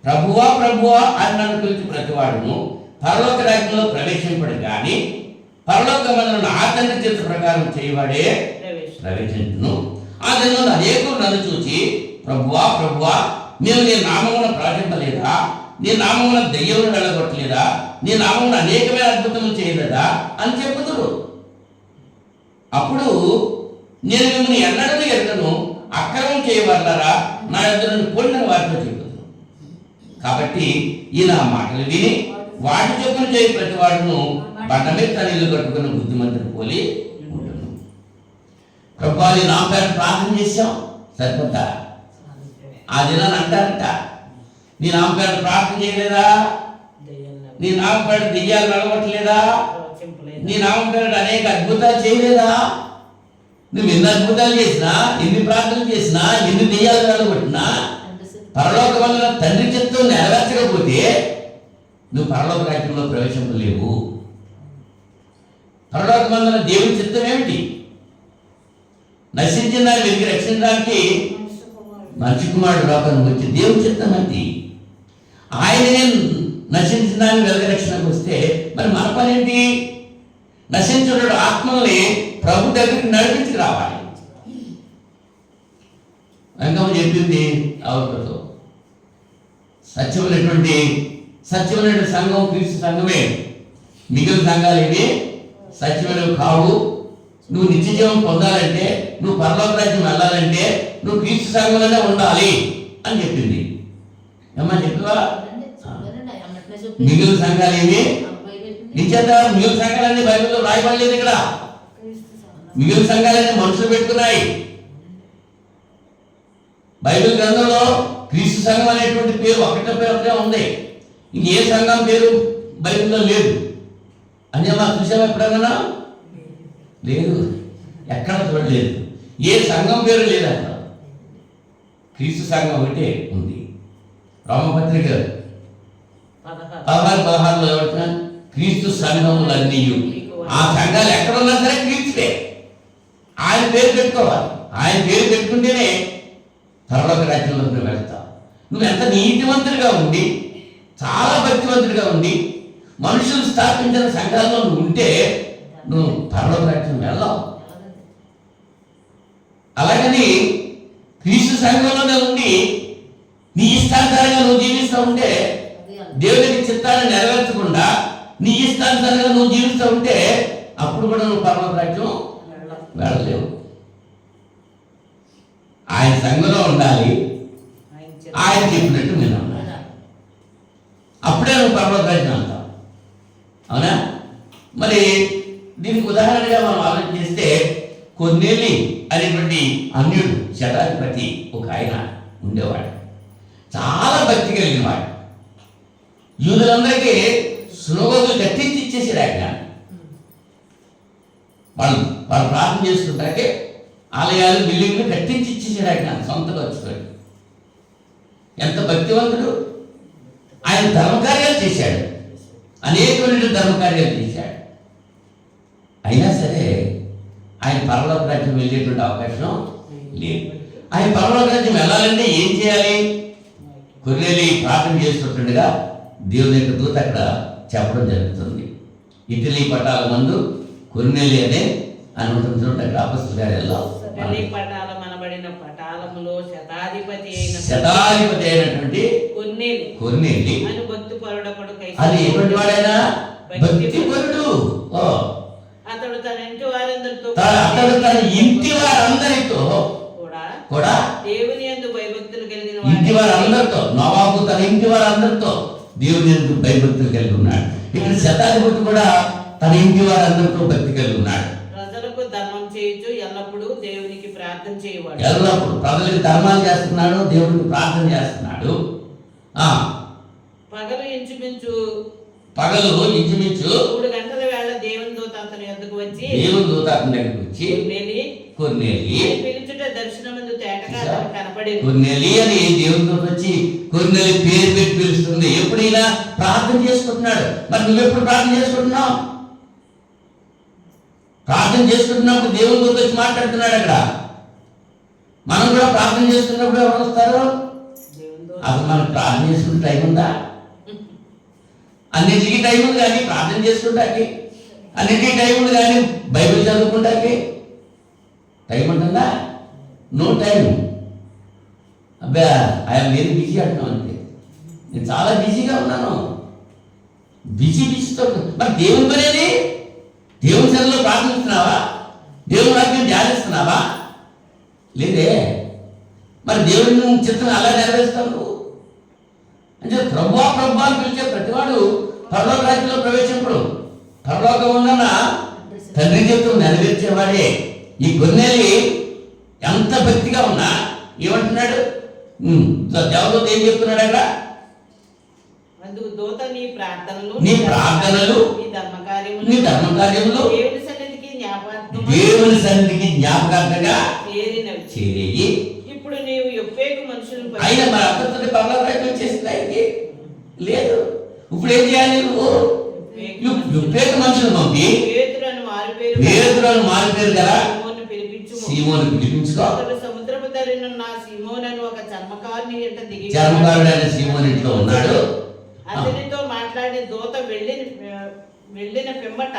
ప్రభువా ప్రభువా అని నన్ను పిలిచి ప్రతివాడును పరలోక రాజ్యంలో ప్రవేశింపడు కానీ పరలోకమందున నా తండ్రి చిత్త ప్రకారం చేయవాడే ప్రవేశించును. ఆ దినంలో అనేకులు నన్ను చూచి, ప్రభువా ప్రభువా మేము నీ నామమున ప్రవచింపలేదా, నీ నామమున దెయ్యములను వెళ్ళగొట్టలేదా, నీ నామమున అనేకమైన అద్భుతములు చేయలేదా అని చెప్పుదురు. అప్పుడు నేను మిమ్మల్ని ఎన్నడూ ఎరుగను, అక్రమం చేయవారులారా నా ఎదురు పొందిన వారితో చెప్పుదురు. కాబట్టి ఈ నా మాటలు విని వాటి చెప్పులు చేయి ప్రతివాడును బండ మీద తన ఇల్లు కట్టుకున్న బుద్ధిమంతుడు పోలి ఉండను. ప్రభువా నీ నా పేరు ప్రార్థన చేశాం, సరిపోతా? ఆ దినాన్ని అంటారంట, నీ నామపేట ప్రార్థన చేయలేదా, నీ నామపేట దెయ్యాలు నడవట్లేదా, నీ నామపేట అనేక అద్భుతాలు చేయలేదా, నువ్వు ఎన్ని అద్భుతాలు చేసినా, ఎన్ని ప్రార్థనలు చేసినా, ఎన్ని దెయ్యాలు నడగొట్టినా పరలోకమందున తండ్రి చిత్తం నెరవేర్చకపోతే నువ్వు పరలోక రాజ్యంలో ప్రవేశింపలేవు. పరలోకమందున దేవుని చిత్తం ఏమిటి? నశించిన దాన్ని వెలిగి రక్షించడానికి మనిషి కుమారుడు లోకానికి వచ్చి దేవుని చిత్తం అండి. ఆయనే నశించిన దాన్ని వెలుగు రక్షణకు వస్తే మరి మన పని ఏంటి? నశించుడు ఆత్మల్ని ప్రభు దగ్గరికి నడిపించి రావాలి. వెంకమ్మ చెప్పింది అవుతో సత్యమైనటువంటి సంఘం క్రీస్తు సంఘమే. మిగిలిన సంఘాలు ఏవి సత్యమైనవి కావు. నువ్వు నిత్య జీవం పొందాలంటే, నువ్వు పరలోక రాజ్యం వెళ్ళాలంటే నువ్వు క్రీస్తు సంఘంలోనే ఉండాలి అని చెప్పింది. ఏమన్నా చెప్పవా? మిగిలిన సంఘాలు ఏమి నిత్యత? మిగిలిన సంఘాలన్నీ బైబిల్లో రాయబడలేదు. ఇక్కడ మిగిలిన సంఘాలన్నీ మనుషులు పెట్టుకున్నాయి. బైబిల్ గ్రంథంలో క్రీస్తు సంఘం అనేటువంటి పేరు ఒకటే ఉంది. ఇంకే సంఘం పేరు బైబిల్లో లేదు. అని మా చూసామా ఎప్పుడన్నా? లేదు, ఎక్కడ చూడలేదు. ఏ సంఘం పేరు లేదట. క్రీస్తు సంఘం ఒకటే ఉంది. రోమపత్రిక 16:16లో ఎవరిన క్రీస్తు సంఘములన్నీ, ఆ సంఘాలు ఎక్కడున్నా సరే క్రీస్తుడే. ఆయన పేరు పెట్టుకోవాలి. ఆయన పేరు పెట్టుకుంటేనే పరలోక రాజ్యంలోకి వెళ్తావు. నువ్వు ఎంత నీతివంతుడిగా ఉండి, చాలా భక్తివంతుడిగా ఉండి, మనుషులు స్థాపించిన సంఘాల్లో నువ్వు ఉంటే నువ్వు పరలోక రాజ్యం వెళ్ళావు. అలాగని క్రీస్తు సంఘంలోనే ఉండి నీ ఇష్టానుసారంగా నువ్వు జీవిస్తూ ఉంటే, దేవునికి చిత్తాన్ని నెరవేర్చకుండా నీ ఇష్టానుసారంగా నువ్వు జీవిస్తూ ఉంటే అప్పుడు కూడా నువ్వు పరలోక రాజ్యం వెళ్ళలేవు. ఆయన సంఘంలో ఉండాలి, ఆయన చెప్పినట్టు నేను ఉండాలి, అప్పుడే నువ్వు పరలోక రాజ్యం అంటావు. అవునా? మరి దీనికి ఉదాహరణగా మనం ఆలోచన చేస్తే కొర్నేలి అనేటువంటి అన్యుడు శతాధిపతి ఒక ఆయన ఉండేవాడు. చాలా భక్తి కలిగిన వాడు. యూదులందరికీ సునగోగులు కట్టించి ఇచ్చేసాడు ఆయన. వాళ్ళు ప్రార్థన చేసుకుంటాకే ఆలయాలు బిల్డింగ్లు కట్టించి ఇచ్చేసాడు ఆయన సొంత ఖర్చుతో. ఎంత భక్తివంతుడు! ఆయన ధర్మకార్యాలు చేశాడు, అనేకమైన ధర్మకార్యాలు చేశాడు. అయినా సరే ఆయన పరలోక రాజ్యం వెళ్ళేటువంటి అవకాశం లేదు. ఆయన పరలోక రాజ్యం వెళ్ళాలంటే ఏం చేయాలి? కొర్నేలి ప్రార్థన చేస్తుండగా దేవుని యొక్క దూత అక్కడ చెప్పడం జరుగుతుంది. ఇటలీ పటాల మందు కొర్నేలి అనే అని ఉంటుంది. అక్కడ అపొస్తలుల కార్యాల్లో శతాధిపతి అయినటువంటి కొర్నేలి అది ఎటువంటి వాడైనా భక్తిపరుడు. అతడు తన ఇంటి వారందరితో కూడా దేవుని యందు భయభక్తులు కలిగిన ఇంటి వారందరితో, నవాబు తన ఇంటి వారందరితో దేవుని యందు భయభక్తులు కలిగి ఉన్నాడు. ఇక్కడ శతాధిపతి కూడా తన ఇంటి వారందరితో భక్తి కలిగి ఉన్నాడు. ప్రజలకు ధర్మం చేయొచ్చు, ఎల్లప్పుడూ దేవునికి ప్రార్థన చేయవాడు. ఎల్లప్పుడు ప్రజలకు ధర్మాలు చేస్తున్నాడు, దేవుడికి ప్రార్థన చేస్తున్నాడు. పగలు ఇంచుమించు 3 గంటల వేళ దేవుని దూత అతని యొద్దకు వచ్చి కొర్నేలి పిలుచుట దర్శనమందు తేటగా అతనికి కనపడింది. కొర్నేలి అని దేవుని దూత వచ్చి కొర్నేలి పేరు పెట్టి పిలుస్తుంది. ఎప్పుడైనా ప్రార్థన చేసుకుంటున్నాడు. మరి నువ్వెప్పుడు ప్రార్థన చేసుకుంటున్నావు? ప్రార్థన చేసుకుంటున్నప్పుడు దేవుని దూత వచ్చి మాట్లాడుతున్నాడు. అక్కడ మనం కూడా ప్రార్థన చేసుకున్నప్పుడు ఎవరు వస్తారు? అసలు మనకు ప్రార్థన చేసుకునే టైం ఉందా? అన్నింటికి టైం ఉంది కానీ ప్రార్థన చేసుకుంటాకి, అన్నింటికి టైం ఉంది కానీ బైబిల్ చదువుకుంటాకి టైం ఉంటుందా? No time. అబ్బా ఐఎమ్ వెరీ బిజీ అంటున్నాను. అంతే, నేను చాలా బిజీగా ఉన్నాను. బిజీతో మరి దేవుని పనేది? దేవుని సన్నిధిలో ప్రార్థిస్తున్నావా? దేవుని వాక్యం ధ్యానిస్తున్నావా? లేదే. మరి దేవుని చిత్తం అలా నెరవేరుస్తావు అంటే ప్రభువా ప్రభువా అని పిలిచే ప్రతివాడు పరలోక రాజ్యంలో ప్రవేశింపడు. పరలోకం ఉన్న తండ్రి చిత్తం నెరవేర్చేవాడే. ఈ కొర్నేలి ఎంత భక్తిగా ఉన్నా ఏమంటున్నాడు? దేవుడు ఏం చెప్తున్నాడు అక్కడ? అందుకు దూత నీ ప్రార్థనలు నీ ధర్మకార్యములు దేవుని సన్నిధికి జ్ఞాపకార్థంగా చేరేయి. ఇప్పుడు నీవు యొప్పేకు మనుషులు అయినా మరి అంతటి పరలోక రాజ్యం వచ్చేసింది ఆయనకి లేదు. ఇప్పుడు ఏం చేయాలి? నువ్వు యొప్పేకు మనుషులు పంపి పేతురును మారిపేరు కదా సీమోను పిలిపించుకో. సముద్రపు ధరినున్న సీమోనను ఒక చర్మకారుని దిగి చర్మకారుడైన సీమోను ఇంట్లో ఉన్నాడు. అతనితో మాట్లాడే దూత వెళ్ళిన పిమ్మట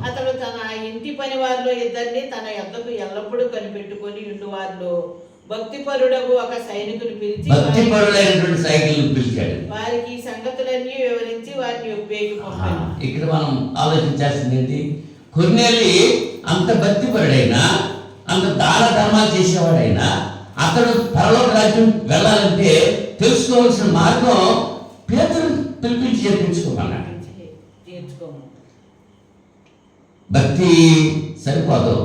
అతడు తన ఇంటి పని వారిలో ఇద్దరిని తన యొద్దకు ఎల్లప్పుడూ కనిపెట్టుకొని ఇంటి వారిలో భక్తిపరుడకు ఒక సైనికుని పిలిచి పిలిచాడు. వారికి ఈ సంగతులన్నీ వివరించి వారిని ఉపయోగపడ్డాడు. ఇక్కడ మనం ఆలోచించాల్సింది ఏంటి? కొర్నేలి అంత భక్తిపరుడైనా, అంత దాన ధర్మాలు చేసేవాడైనా అతడు పరలోక రాజ్యం వెళ్ళాలంటే తెలుసుకోవాల్సిన మార్గం పేతురు పిలిపించి చేర్పించుకోమన్నాడు. భక్తి సరిపోదు,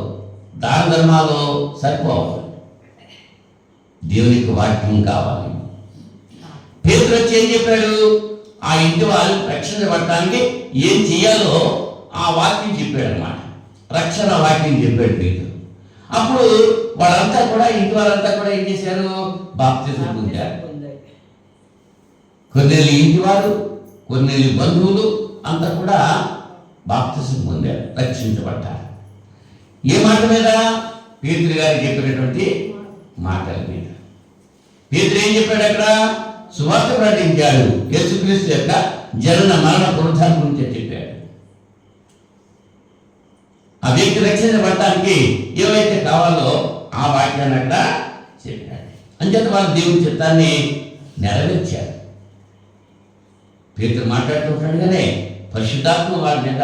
దాన ధర్మాలు సరిపోవు, దేవునికి వాక్యం కావాలి. పేతురు వచ్చి ఏం చెప్పాడు? ఆ ఇంటి వాళ్ళు రక్షించబడటానికి ఏం చేయాలో ఆ వాక్యం చెప్పాడు అన్నమాట. రక్షణ వాక్యం చెప్పాడు పేతురు. అప్పుడు వాళ్ళంతా కూడా ఇంటి వాళ్ళంతా కూడా ఏం చేశారు? బాప్తిజం పొందారు. కొర్నేలి ఇంటి వారు, కొర్నేలి బంధువులు అంతా కూడా బాప్తిజం పొందారు, రక్షించబడ్డారు. ఏ మాట మీద? పేతురు గారు చెప్పినటువంటి మాటల మీద. పేతురు ఏం చెప్పాడు? అక్కడ సువార్త ప్రకటించాడు. యేసుక్రీస్తు యొక్క జనన మరణ పునరుద్ధానం గురించి చెప్పాడు. ఆ వ్యక్తి రక్షించబడటానికి ఏవైతే కావాలో ఆ వాక్యాన్ని అక్కడ చెప్పాడు. అంచేత వాళ్ళు దేవుని చిత్తాన్ని నెరవేర్చారు. పేతురు మాట్లాడుతుండగానే పరిశుద్ధాత్మ వారి మీద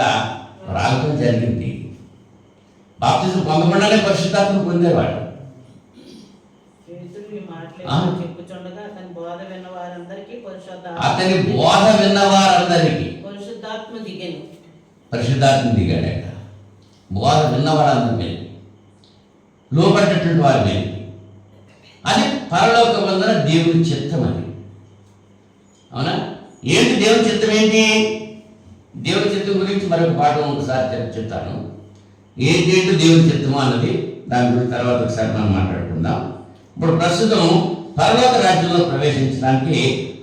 రాగటం జరిగింది. బాప్తిజం పొందకుండానే పరిశుద్ధాత్మ పొందేవాడు. పేతురు ఈ మాటలు ఆ. చెప్పుచుండగా అతని బోధ విన్న వారందరికీ అతని బోధ విన్న వారందరికీ పరిశుద్ధాత్మ దిగెను. పరిశుద్ధాత్మ దిగాడట. బోధ విన్నవారందరి మీద, లోపడ్డటువంటి వారి మీద. అది పరలోకమందున దేవుని చిత్తం. అది అవునా? ఏంటి దేవుని చిత్తం? ఏంటి దేవుని చిత్తం గురించి మరొక పాఠం ఒకసారి చెప్తాను. ఏంటంటే దేవుని చిత్తము అన్నది దాని గురించి తర్వాత ఒకసారి మనం మాట్లాడుకుందాం. ఇప్పుడు ప్రస్తుతం పరలోక రాజ్యంలో ప్రవేశించడానికి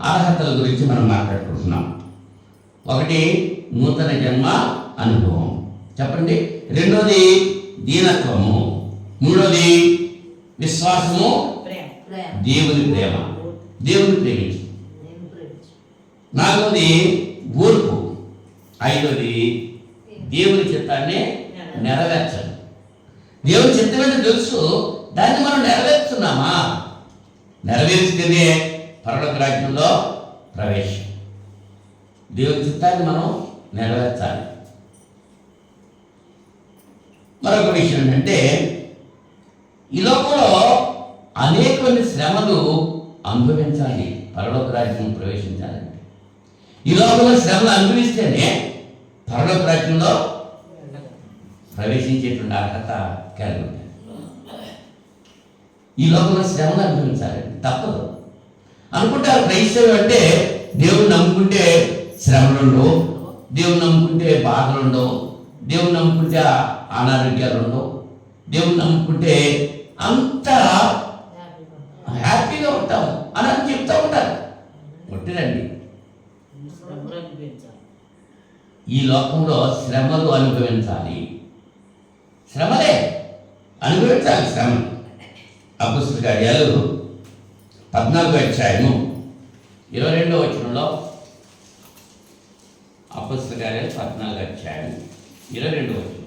అర్హతల గురించి మనం మాట్లాడుకుంటున్నాం. ఒకటి నూతన జన్మ అనుభవం, చెప్పండి. రెండోది దీనత్వము. మూడోది విశ్వాసము, ప్రేమ. దేవుని ప్రేమ, దేవుని ప్రేమించు. నాలుగోది ఓర్పు. ఐదోది దేవుని చిత్తాన్ని నెరవేర్చడం. దేవుని చిత్తం ఏంటో తెలుసు, దాన్ని మనం నెరవేర్చున్నామా? నెరవేర్చితేనే పరలోక రాజ్యంలో ప్రవేశం. దేవుని చిత్తాన్ని మనం నెరవేర్చాలి. మరొక విషయం ఏంటంటే, ఈ లోకంలో అనేకమైన శ్రమలు అనుభవించాలి పరలోక రాజ్యం ప్రవేశించాలంటే. ఈ లోకంలో శ్రమలు అనుభవిస్తేనే పరలోక రాజ్యంలో ప్రవేశించేటువంటి అర్హత కలిగి ఉంటుంది. ఈ లోకంలో శ్రమలు అనుభవించాలండి, తప్పదు. అనుకుంటారు క్రైస్తవులు అంటే దేవుని నమ్ముకుంటే శ్రమలు ఉండవు, దేవుని నమ్ముకుంటే బాధలు ఉండవు, దేవుని నమ్ముకుంటే అనారోగ్యాలు ఉండవు, దేవుని నమ్ముకుంటే అంతా హ్యాపీగా ఉంటాము అని చెప్తూ ఉంటారు. కొట్టిరండి. శ్రమలు అనిపించాలి. ఈ లోకంలో శ్రమలు అనుభవించాలి, శ్రమలే అనుభవించాలి. శ్రమలు అపొస్తలుల కార్యాలు 14వ అధ్యాయము 22వ వచనంలో, అపొస్తలుల కార్యాలు 14వ అధ్యాయం 22వ వచనం,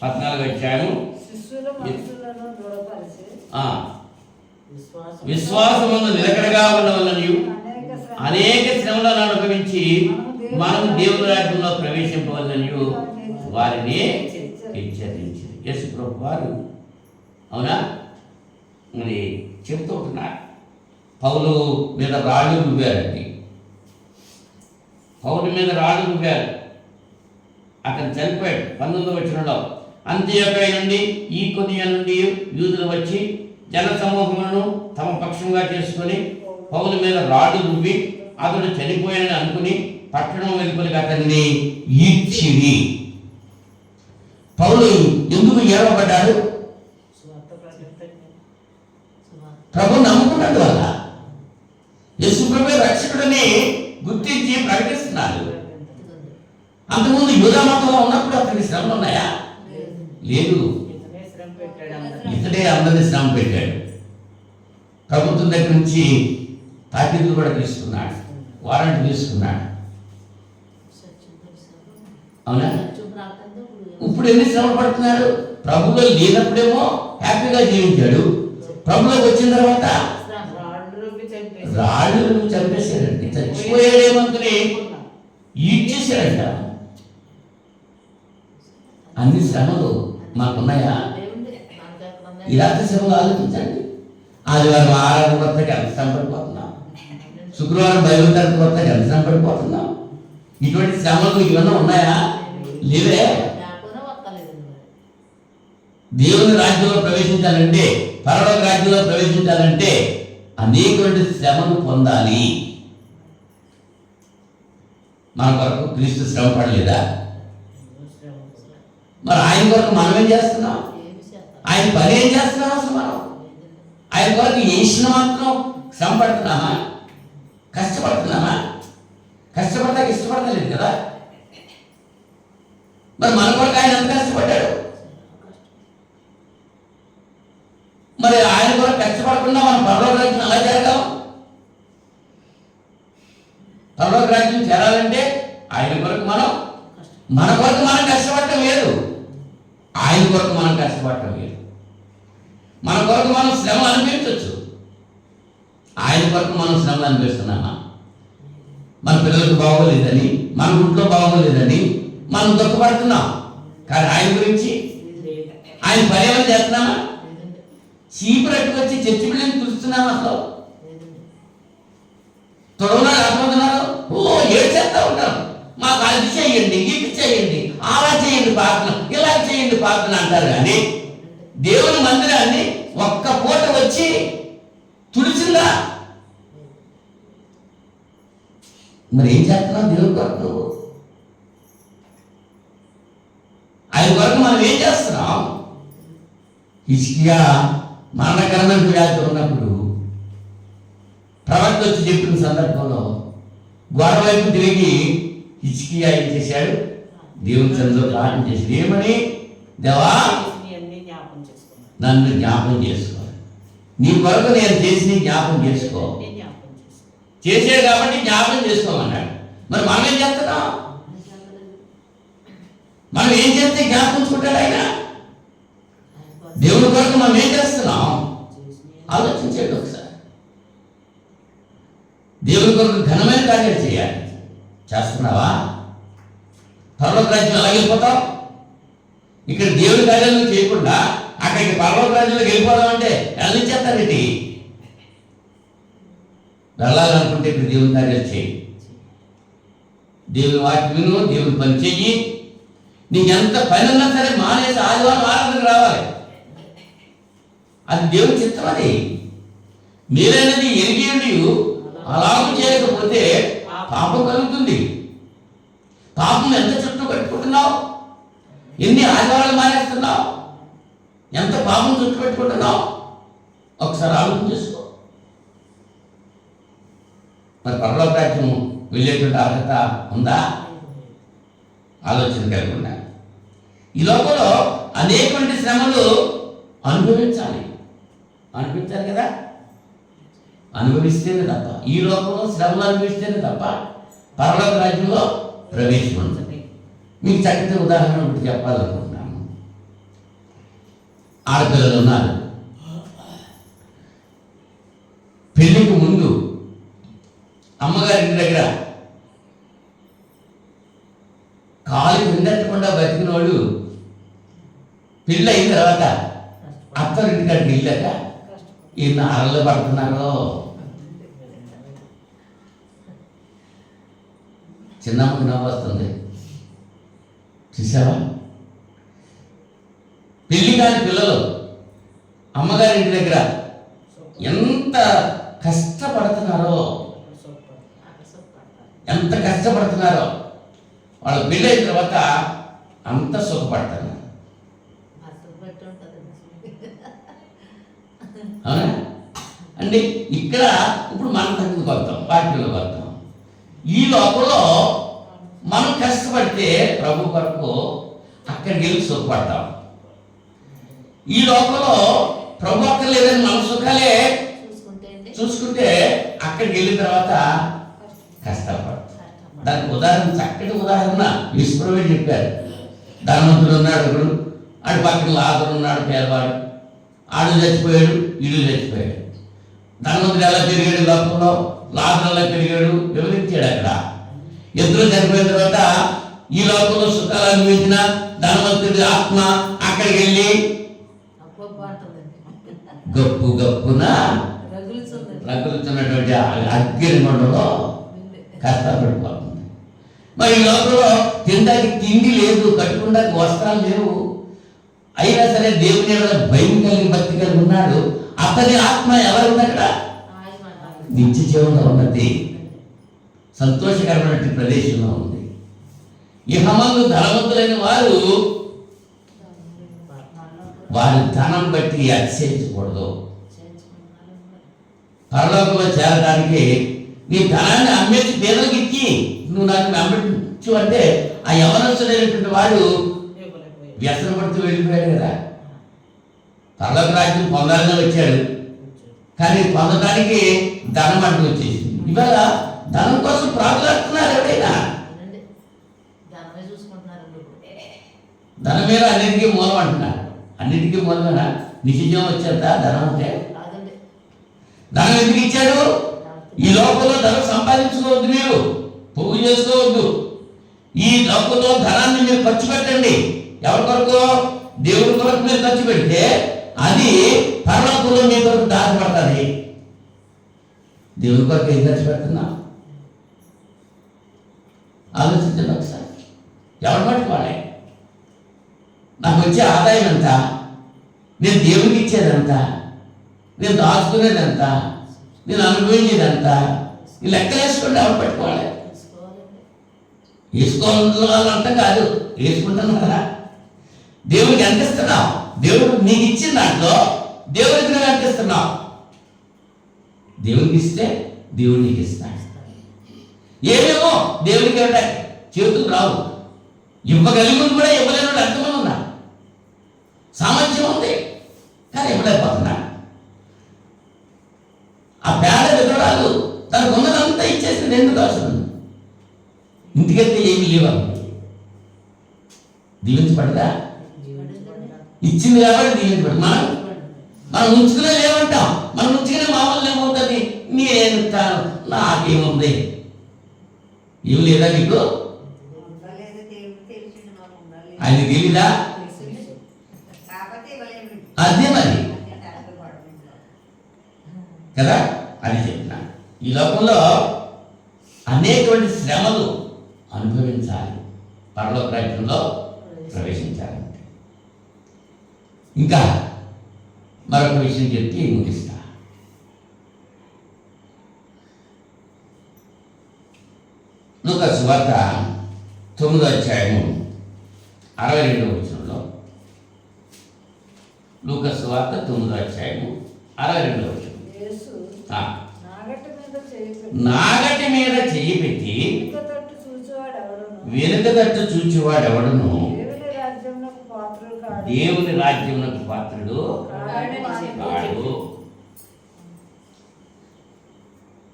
14వ అధ్యాయము శిష్యుల మనసులను దృఢపరిచి విశ్వాసముందు నిలకడగా ఉండవలనియు అనేక శ్రమలను అనుభవించి మనం దేవుని రాజ్యంలో ప్రవేశింపవలనియు వారిని హెచ్చరించింది. యేసు ప్రభు వారు అవునా మరి చెప్తూ ఉంటున్నారు. పౌలు మీద రాళ్ళు రువ్వారండి. పౌలు మీద రాళ్ళు రువ్వారు. అతను చనిపోయాడు. 19వ వచనంలో, అంత్యోకయ నుండి ఈకొనియ నుండి యూదులు వచ్చి జన సమూహములను తమ పక్షంగా చేసుకొని పౌలు మీద రాళ్ళు రువ్వి అతడు చనిపోయాడని అనుకుని పట్టణం వెలుపలికి అతన్ని ఈడ్చిరి. పౌలు ఎందుకు ఏడవబడ్డాడు? ప్రభు నమ్ముకున్నాడు వల్ల. యేసు ప్రభు రక్షకుడిని గుర్తించి ప్రకటిస్తున్నాడు. అంతకుముందు యూదా మతంలో ఉన్నప్పుడు అతనికి శ్రమలు ఉన్నాయా? లేదు. ఇతనే శ్రమ పెట్టాడు అందరినీ. ఇతడే అందరినీ శ్రమ పెట్టాడు. ప్రభుత్వం దగ్గర నుంచి తాకీదులు కూడా తీసుకున్నాడు, వారంటీ తీసుకున్నాడు. అవునా? ఇప్పుడు ఎన్ని శ్రమలు పడుతున్నాడు? ప్రభులో లేనప్పుడేమో హ్యాపీగా జీవించాడు. ప్రభులోకి వచ్చిన తర్వాత రాళ్ళు రువ్వి చంపేసి రాళ్ళు చంపేశాడండి. చచ్చిపోయాడేమంతుని ఈడ్చేశాడంట. అన్ని శ్రమలు మాకున్నాయా? ఈ రాత్రి శ్రమలు ఆలోచించండి. ఆదివారం ఆరాధన కొత్తగా ఎంత శ్రమ పడిపోతున్నాం, శుక్రవారం బైబిల్ తరగతి కొత్తగా ఎంత శ్రమ పడిపోతున్నాం. ఇటువంటి శ్రమలు ఇవన్నీ ఉన్నాయా? లేవే. దేవుని రాజ్యంలో ప్రవేశించాలంటే, పరలోక రాజ్యంలో ప్రవేశించాలంటే అనేకమైన శ్రమను పొందాలి. మన కొరకు క్రీస్తు శ్రమ పడలేదా? మరి ఆయన కొరకు మనం ఏం చేస్తున్నాం? ఆయన పని ఏం చేస్తున్నాం? అసలు మనం ఆయన కొరకు వేసిన మాత్రం శ్రమ పడుతున్నామా? కష్టపడుతున్నామా? కష్టపడతాకి ఇష్టపడతలేదు కదా. మరి మన కొరకు ఆయన ఎంత కష్టపడ్డాడు? మరి ఆయన కొరకు కష్టపడకుండా మనం పరలోక రాజ్యం ఎలా జరగాం? పరలోక రాజ్యం చేరాలంటే ఆయన కొరకు మన కొరకు మనం కష్టపడటం లేదు, ఆయన కొరకు మనం కష్టపడటం లేదు. మన కొరకు మనం శ్రమ అనిపించవచ్చు, ఆయన కొరకు మనం శ్రమలు అనిపిస్తున్నామా? మన పిల్లలకు బాగోలేదని, మన ఇంట్లో బాగోలేదని మనం దుఃఖపడుతున్నాం, కానీ ఆయన గురించి ఆయన పర్యవరణ చేస్తున్నామా? చీపురట్టుకు వచ్చి చర్చి బిల్డింగ్ చూస్తున్నామా? అసలు తొడవనాడు ఆడుతున్నారు, ఓ ఏడ్చేస్తా ఉంటారు, మాకు అది చేయండి, ఇది చేయండి, అలా చేయండి ప్రార్థన, ఇలా చేయండి ప్రార్థన అంటారు. కానీ దేవుని మందిరాన్ని ఒక్క పూట వచ్చి తుడిచిందా? మరి ఏం చేస్తున్నావు దేవుని కొరకు? నువ్వు ఆయన కొరకు మనం ఏం చేస్తున్నాం? హిజ్కియా మరణకరమైన వ్యాధి ఉన్నప్పుడు ప్రవక్త వచ్చి చెప్పిన సందర్భంలో గోడ వైపు తిరిగి హిజ్కియా ఏం చేశాడు? దేవుని సన్నిధిలో ప్రార్థన చేశాడు. ఏమని? దేవా, అన్ని జ్ఞాపకం చేసుకున్నాను, నన్ను జ్ఞాపకం చేసుకో, నీ కొరకు నేను చేసి జ్ఞాపకం చేసుకో. అన్ని జ్ఞాపకం చేసుకో. చేసాడు కాబట్టి జ్ఞాపకం చేసుకోమన్నాడు. మరి మనం ఏం చేస్తున్నాం? మనం ఏం చేస్తే జ్ఞాపకించుకుంటాడు ఆయన? దేవుని కొరకు మనం ఏం చేస్తున్నాం? ఆలోచించండి ఒకసారి. దేవుని కొరకు ఘనమైన కార్యాలు చేయాలి. చేస్తున్నావా? పరలోక రాజ్యం ఎలా వెళ్ళిపోతావు? ఇక్కడ దేవుని కార్యాలను చేయకుండా అక్కడికి పరలోక రాజ్యంలోకి వెళ్ళిపోదాం అంటే ఎలా చేస్తారండి? వెళ్ళాలనుకుంటే ఇక్కడ దేవుని కార్యాలు చేయి, దేవుని వాక్యం విను, దేవుని పని చెయ్యి. నీకు ఎంత పని ఉన్నా సరే మానేసి ఆదివారం ఆరాధనకు రావాలి. అది దేవుని చిత్తం. అది మీరైనది ఎరిగి అలాగూ చేయకపోతే పాపం కలుగుతుంది. పాపం ఎంత చుట్టూ పెట్టుకుంటున్నావు? ఎన్ని ఆదివారాలు మానేస్తున్నావు? ఎంత పాపం చుట్టూ పెట్టుకుంటున్నావు? ఒకసారి ఆలోచన చేసుకో. మరి పరలోక రాజ్యం వెళ్ళేటువంటి అర్హత ఉందా? ఆలోచన కలిగి ఉండాలి. ఈ లోకంలో అనేకమైన శ్రమలు అనుభవించాలి కదా. అనుభవిస్తేనే తప్ప, ఈ లోకంలో శ్రమలు అనుభవిస్తేనే తప్ప పరలోక రాజ్యంలో ప్రవేశం ఉంటుంది. మీకు చక్కటి ఉదాహరణ ఒకటి చెప్పాలనుకుంటున్నాను. ఆడపిల్లలు ఉన్నారు, పెళ్లికి ముందు అమ్మగారి ఇంటి దగ్గర కాలు విందట్టకుండా బతికిన వాళ్ళు పెళ్ళి అయిన తర్వాత అత్తరింటి కాడికి వెళ్ళాక ఈయన అరలు పడుతున్నారో. చిన్నమ్మకి నవ్వు వస్తుంది, చూసావా? పెళ్లి కాని పిల్లలు అమ్మగారి ఇంటి దగ్గర ఎంత కష్టపడుతున్నారో, ఎంత కష్టపడుతున్నారో. వాళ్ళ పెళ్ళి అయిన తర్వాత అంత సుఖపడతారు. అవునా అండి? ఇక్కడ ఇప్పుడు మనం తగ్గుకు కొడతాం, వాక్యంలో కొడతాం. ఈ లోపల మనం కష్టపడితే ప్రభు కొరకు అక్కడికి వెళ్ళి సుఖపడతాం. ఈ లోపల ప్రభు అక్కడ లేదని మన సుఖాలే చూసుకుంటే అక్కడికి వెళ్ళిన తర్వాత కష్టపడతాం. దానికి ఉదాహరణ, చక్కటి ఉదాహరణ విశ్వమే చెప్పారు. ధనవంతుడు ఉన్నాడు ఒకడు, ఆడి పక్కన లాజరు ఉన్నాడు పేదవాడు. ఆడు చచ్చిపోయాడు, ఇడు చచ్చిపోయాడు. ధనవంతుడు ఎలా పెరిగాడు లోకంలో, లాజరు ఎలా పెరిగాడు వివరించాడు అక్కడ. ఇద్దరు చనిపోయిన తర్వాత ఈ లోకంలో సుఖాలు అనుభవించిన ధనవంతుడి ఆత్మ అక్కడికి వెళ్ళి గప్పున రగులుతున్నటువంటి అగ్ని మండలో కష్టపడిపోతుంది. మరి ఈ లోకంలో తినడానికి తిండి లేదు, కట్టుకోవడానికి వస్త్రాలు లేవు. అయినా సరే దేవుని భయం కలిగి భక్తి కలిగి ఉన్నాడు. అతని ఆత్మ ఎవరు ఉన్నక్కడ? నిత్య జీవంలో ఉన్నది, సంతోషకరమైన ప్రదేశంలో ఉంది. ఇహమందు ధనవంతులైన వారు వారి ధనం బట్టి అతిశయించకూడదు. పరలోకంలో చేరడానికి నీ ధనాన్ని అమ్మేసి పేదలకు ఇచ్చి నువ్వు నాకు అమ్మచ్చు అంటే ఆ యవనస్తుడైనటువంటి వాడు వ్యసన పడుతూ వెళ్ళిపోయాడు కదా. పరలోక రాజ్యం పొందాలని వచ్చాడు, కానీ పొందడానికి ధనం అడ్డు వచ్చేసింది. ఇవాళ ధనం కోసం ప్రాకులాడుతున్నారు ఎవరైనా. అవునండి. దానిపై చూసుకుంటున్నారండి ఇప్పుడు. ధనం మీద అన్నిటికీ మూలం అంటున్నారు. అన్నిటికీ మూలమేనా? నిజం వచ్చేంత ధనం అంటే కాదండి. ధనం ఎందుకు ఇచ్చాడు? ఈ లోకంలో ధనం సంపాదించుకోవద్దు, మీరు పోగు చేసుకోవద్దు. ఈ లోకంలో ధనాన్ని మీరు ఖర్చు పెట్టండి. ఎవరి కొరకు? దేవుడి కొరకు మీరు ఖర్చు పెడితే అది పరలోకంలో మీ కొరకు దారిపడుతుంది. దేవుడి కొరకు ఏం ఖర్చు పెడుతున్నా ఆలోచించండి ఒకసారి. ఎవరి మటుకు వాడే. నాకు వచ్చే ఆదాయం ఎంత, నేను దేవుడికి ఇచ్చేదంత, నేను దాచుకునేదంత, నేను అనుభవించేదంతా, ఈ లెక్కలు వేసుకోండి. ఎవరు పెట్టుకోవాలి? తెలుసుకోవాలండి. వేసుకోవాలంటే కాదు, వేసుకుంటాను కదా. దేవుడికి ఎంత ఇస్తున్నావు? దేవుడు నీకు ఇచ్చిన దాంట్లో దేవుడికి నువ్వు ఎంత ఇస్తున్నావు? దేవుడికి ఇస్తే దేవుడు నీకు ఇస్తాడు. ఏమేమో దేవుడికి ఉంటాయి, చేతులు రావు. ఇవ్వగలిగి కూడా ఇవ్వలేని వాళ్ళు ఎంతమంది ఉన్నారు. సామర్థ్యం ఉంది కానీ ఇవ్వలేకపోతున్నా. ఆ పేద విధవరాలు తనకు ఉన్నదంతా ఇచ్చేసింది. ఎందుకు అవసరం? ఇంటికెళ్తే ఏమి లేవాలి. దీవించబడదా? ఇచ్చింది కాబట్టి దీవించబడి. మనం ఉంచుకునే లేవంటాం. మనం ఉంచుకునే మామూలు ఏమవుతుంది? నేనేస్తాను, నాకేముంది? ఏం లేదా నీకు? ఆయన తెలీదా? అదే మరి కదా. అని చెప్పిన ఈ లోకంలో అనేకమైన శ్రమలు అనుభవించాలి పరలోక రాజ్యంలో ప్రవేశించాలంటే. ఇంకా మరొక విషయం చెప్పి ముగిస్తా. లూకా సువార్త 9వ అధ్యాయము 62వ వచనంలో, లూకా సువార్త 9వ అధ్యాయము 62వ వచనం. యేసు ఆ, నాగటి మీద చేయి పెట్టి నాగటి మీద చెయ్యి పెట్టి వెనుక తట్టు చూచువాడెవడును వెనుక తట్టు చూచేవాడెవడును దేవుని రాజ్యమునకు పాత్రుడు కాడు. దేవుని రాజ్యమునకు పాత్రుడు కాడని కాడు.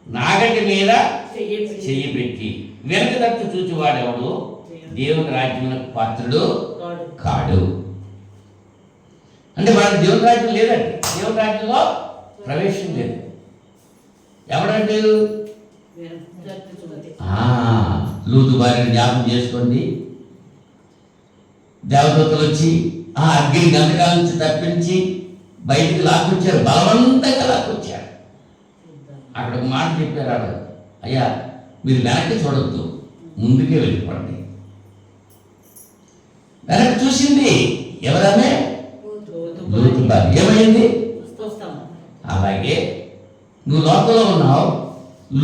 నాగటి మీద చెయ్యి పెట్టి వెనుక తట్టు చూచేవాడెవడు దేవుని రాజ్యమునకు పాత్రుడు కాడు. అంటే వాడికి దేవుని రాజ్యం లేదండి. దేవుని రాజ్యంలో ప్రవేశం లేదు. ఎవడంటే లూతు భార్యను జ్ఞాపకం చేసుకోండి. దేవదూతలు వచ్చి ఆ అగ్ని గంధకాల నుంచి తప్పించి బయటికి లాక్కొచ్చారు, బలవంతంగా లాక్కొచ్చారు. అక్కడ ఒక మాట చెప్పారు ఆవిడ, అయ్యా మీరు వెనక్కి చూడొద్దు, ముందుకే వెళ్ళిపోండి. వెనక్కి చూసింది ఎవరమే? లూతు భార్య. ఏమైంది? అలాగే నువ్వు లోకంలో ఉన్నావు,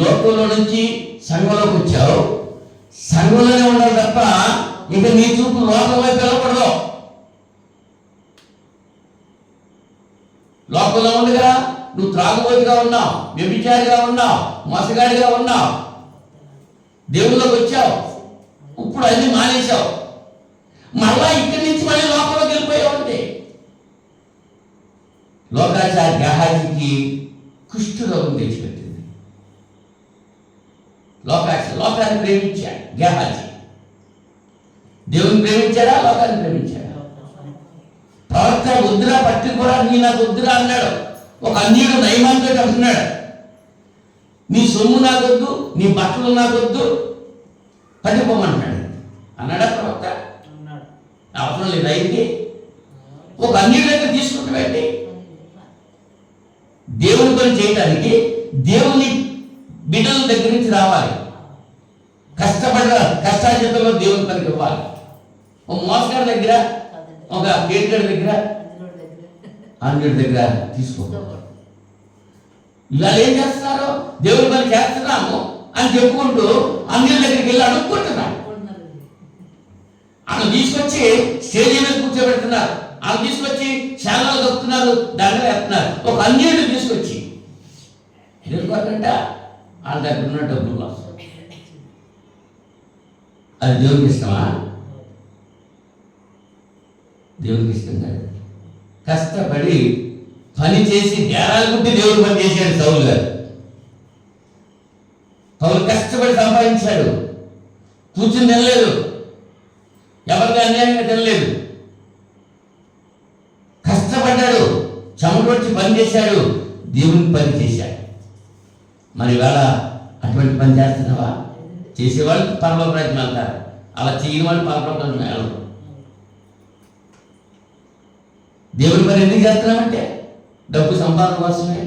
లోకంలో నుంచి సంఘంలోకి వచ్చావు. సంఘంలోనే ఉండాలి తప్ప ఇక నీ చూపు లోకం వైపు వెళ్ళకూడదు. లోకంలో ఉండగా నువ్వు త్రాగుబోతుగా ఉన్నావు, వ్యభిచారిగా ఉన్నావు, మోసగాడిగా ఉన్నావు. దేవుళ్ళకి వచ్చావు, ఇప్పుడు అన్ని మానేశావు. మళ్ళా ఇక్కడి నుంచి మళ్ళీ లోకంలోకి వెళ్ళిపోయావు. అంటే లోకాచారి గేహాజీకి కుష్ఠరోగం తెచ్చిపెట్టింది. లోకాన్ని ప్రేమించాడు గేహాజీ. దేవుని ప్రేమించాడా? లోకాన్ని ప్రేమించాడా? ప్రవక్త వద్దురా, పట్టి కూడా నీ నాకు వద్దురా అన్నాడు. ఒక అన్యుడు నయమాంతో అంటున్నాడు, నీ సొమ్ము నాకొద్దు, నీ బట్టలు నాకొద్దు, పట్టిపోమంటున్నాడు. అన్నాడా ప్రవక్త? అవసరం లేదు. అయింది. ఒక అన్యుడి దగ్గర తీసుకుంటామండి. దేవుని పని చేయడానికి దేవుని బిడ్డల దగ్గర నుంచి రావాలి. కష్టార్జితంలో దేవుని పనికి ఇవ్వాలి. ఒక మోసగాడి దగ్గర, ఒక కేటుగాడి దగ్గర, అన్యుడి దగ్గర తీసుకో. ఇలా ఏం చేస్తున్నారు? దేవుని పని చేస్తున్నాము అని చెప్పుకుంటూ అన్యుడి దగ్గరికి వెళ్ళి అడుక్కుంటున్నాడు. ఆయన తీసుకొచ్చి స్టేజీ మీద కూర్చోబెడుతున్నారు, ఆయన తీసుకొచ్చి శాలలో దొక్కుతున్నారు, దండలు వేస్తున్నారు. ఒక అన్యుడిని తీసుకొచ్చి ఎందుకంట వాళ్ళ దగ్గర ఉన్న డబ్బుల కోసం. అది దేవునికి ఇష్టమా? దేవునికి ఇష్టం కాదు. కష్టపడి పని చేసి ధ్యానాలు కుట్టి దేవుడు పని చేశాడు సౌలు గారు. పౌలు కష్టపడి సంపాదించాడు, కూర్చుని తినలేదు, ఎవరికి అన్యాయంగా తినలేదు, కష్టపడ్డాడు, చెమటొచ్చి పని చేశాడు, దేవుని పని చేశాడు. మరి ఇవాళ అటువంటి పని చేస్తున్నావా? చేసేవాళ్ళు పరలోక రాజ్యం వెళ్తారు, అలా చేయని వాళ్ళు పరలోక రాజ్యం వెళ్ళరు. దేవుని పని ఎందుకు చేస్తున్నామంటే డబ్బు సంపాదన కోసమే.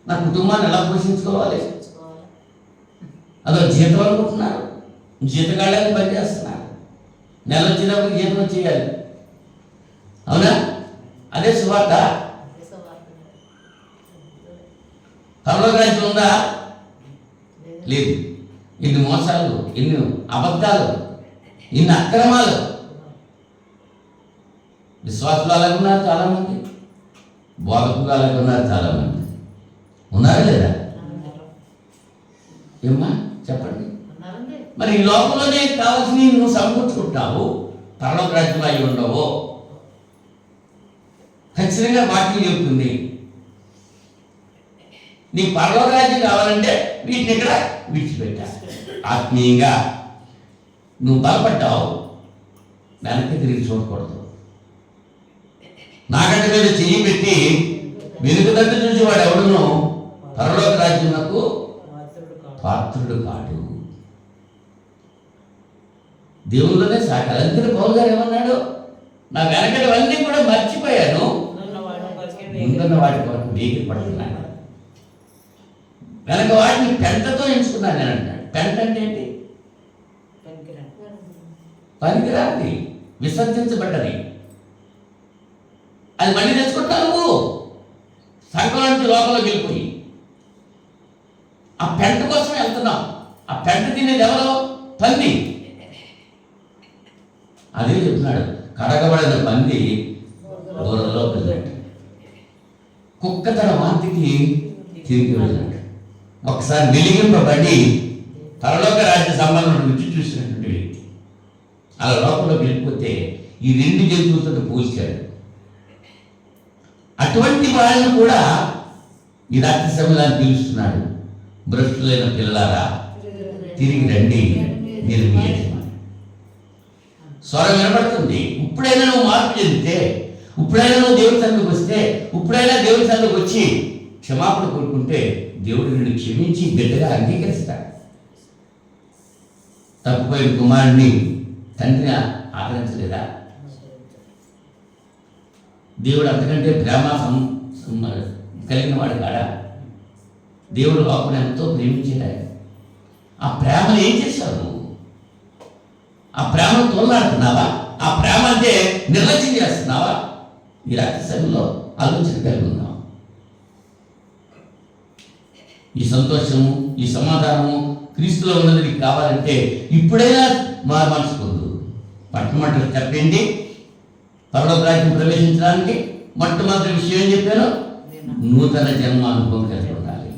నా కుటుంబాన్ని ఎలా పోషించుకోవాలి? అదో జీతం అనుకుంటున్నారు, జీతగాళ్ళని పని చేస్తున్నారు, నెల వచ్చినప్పుడు జీతం వచ్చేయాలి. అవునా? అదే సువార్త. పరలోక రాజ్యం ఉందా? లేదు. ఇన్ని మోసాలు, ఇన్ని అబద్ధాలు, ఇన్ని అక్రమాలు. విశ్వాసులు అలాగే ఉన్నారు చాలామంది, బోధకులు అలాగే ఉన్నారు చాలామంది. ఉన్నారా లేదా? ఏమ్మా చెప్పండి. మరి ఈ లోకంలోనే కావాల్సినవి నువ్వు సమకూర్చుకుంటావు, పరలోక రాజ్యంలో అయి ఉండవు. ఖచ్చితంగా వాక్యం చెబుతుంది, నీకు పరలోక రాజ్యం కావాలంటే వీటిని ఇక్కడ విడిచిపెట్టా. ఆత్మీయంగా నువ్వు బలపడ్డావు, వెనక్కి తిరిగి చూడకూడదు. నాకంటే మీద చెయ్యి పెట్టి వెనుకదంతా చూసేవాడు ఎవడునో పరలోక రాజ్యమునకు పాత్రుడు కాడు. దేవుళ్ళనే సాగాలి. అందుకని పౌలు గారు ఏమన్నాడు? నా వెనకటివన్నీ కూడా మర్చిపోయాను, ముందున్న వాటి కొరకు వేగి పడుతున్నాను. వెనక వాటిని పెంటతో ఎంచుకున్నాను నేను అంటాడు. పెంట అంటే ఏంటి? పనికిరాది, విసర్జించబడ్డది. అది మళ్ళీ తెచ్చుకుంటావు నువ్వు సంకలానికి లోపలికి వెళ్ళిపోయి. ఆ పెంట కోసం వెళ్తున్నావు. ఆ పెంట తినేది ఎవరో? పంది. అదే చెప్తున్నాడు, కడగబడిన పంది బుర్రలో వెళ్ళాడు, కుక్క తన వాంతికి తిరిగి వెళ్ళాడు. ఒకసారి వెలిగింపబడి పరలోక రాజ్య సంబంధం రుచి చూసినటువంటి వ్యక్తి అలా లోపలికి వెళ్ళిపోతే ఈ రెండు జంతువులతో పోల్చాడు. అటువంటి వాళ్ళని కూడా ఈ రాత్రి సమయాన్ని పిలుస్తున్నాడు. భ్రష్టులైన పిల్లలారా తిరిగి రండి, మీరు మీ యజమాని. స్వరం వినపడుతుంది. ఇప్పుడైనా నువ్వు మార్పు చెందితే, ఇప్పుడైనా నువ్వు దేవుడి సన్నిధికి వస్తే, ఇప్పుడైనా దేవుడి సన్నిధికి వచ్చి క్షమాపణ కోరుకుంటే దేవుడు నిన్ను క్షమించి బిడ్డగా అంగీకరిస్తాడు. తప్పిపోయిన కుమారుడిని తండ్రిని ఆదరించలేదా? దేవుడు అంతకంటే ప్రేమ కలిగిన వాడు కాడా? దేవుడు లోపల ఎంతో ప్రేమించాడు. ఆ ప్రేమను ఏం చేశావు నువ్వు? ఆ ప్రేమను తోలాడుతున్నావా? ఆ ప్రేమ అంటే నిర్లక్ష్యం చేస్తున్నావా? ఈ రాత్రి సమయంలో ఆలోచన కలిగి ఉన్నావు. ఈ సంతోషము, ఈ సమాధానము క్రీస్తులో ఉన్నది నీకు కావాలంటే ఇప్పుడైనా మా మనసు పొందు. మొట్టమొదటి చెప్పండి, పరలోక రాజ్యం ప్రవేశించడానికి మొట్టమొదటి విషయం ఏం చెప్పాను? నూతన జన్మ అనుభవం కలిగి ఉండాలి.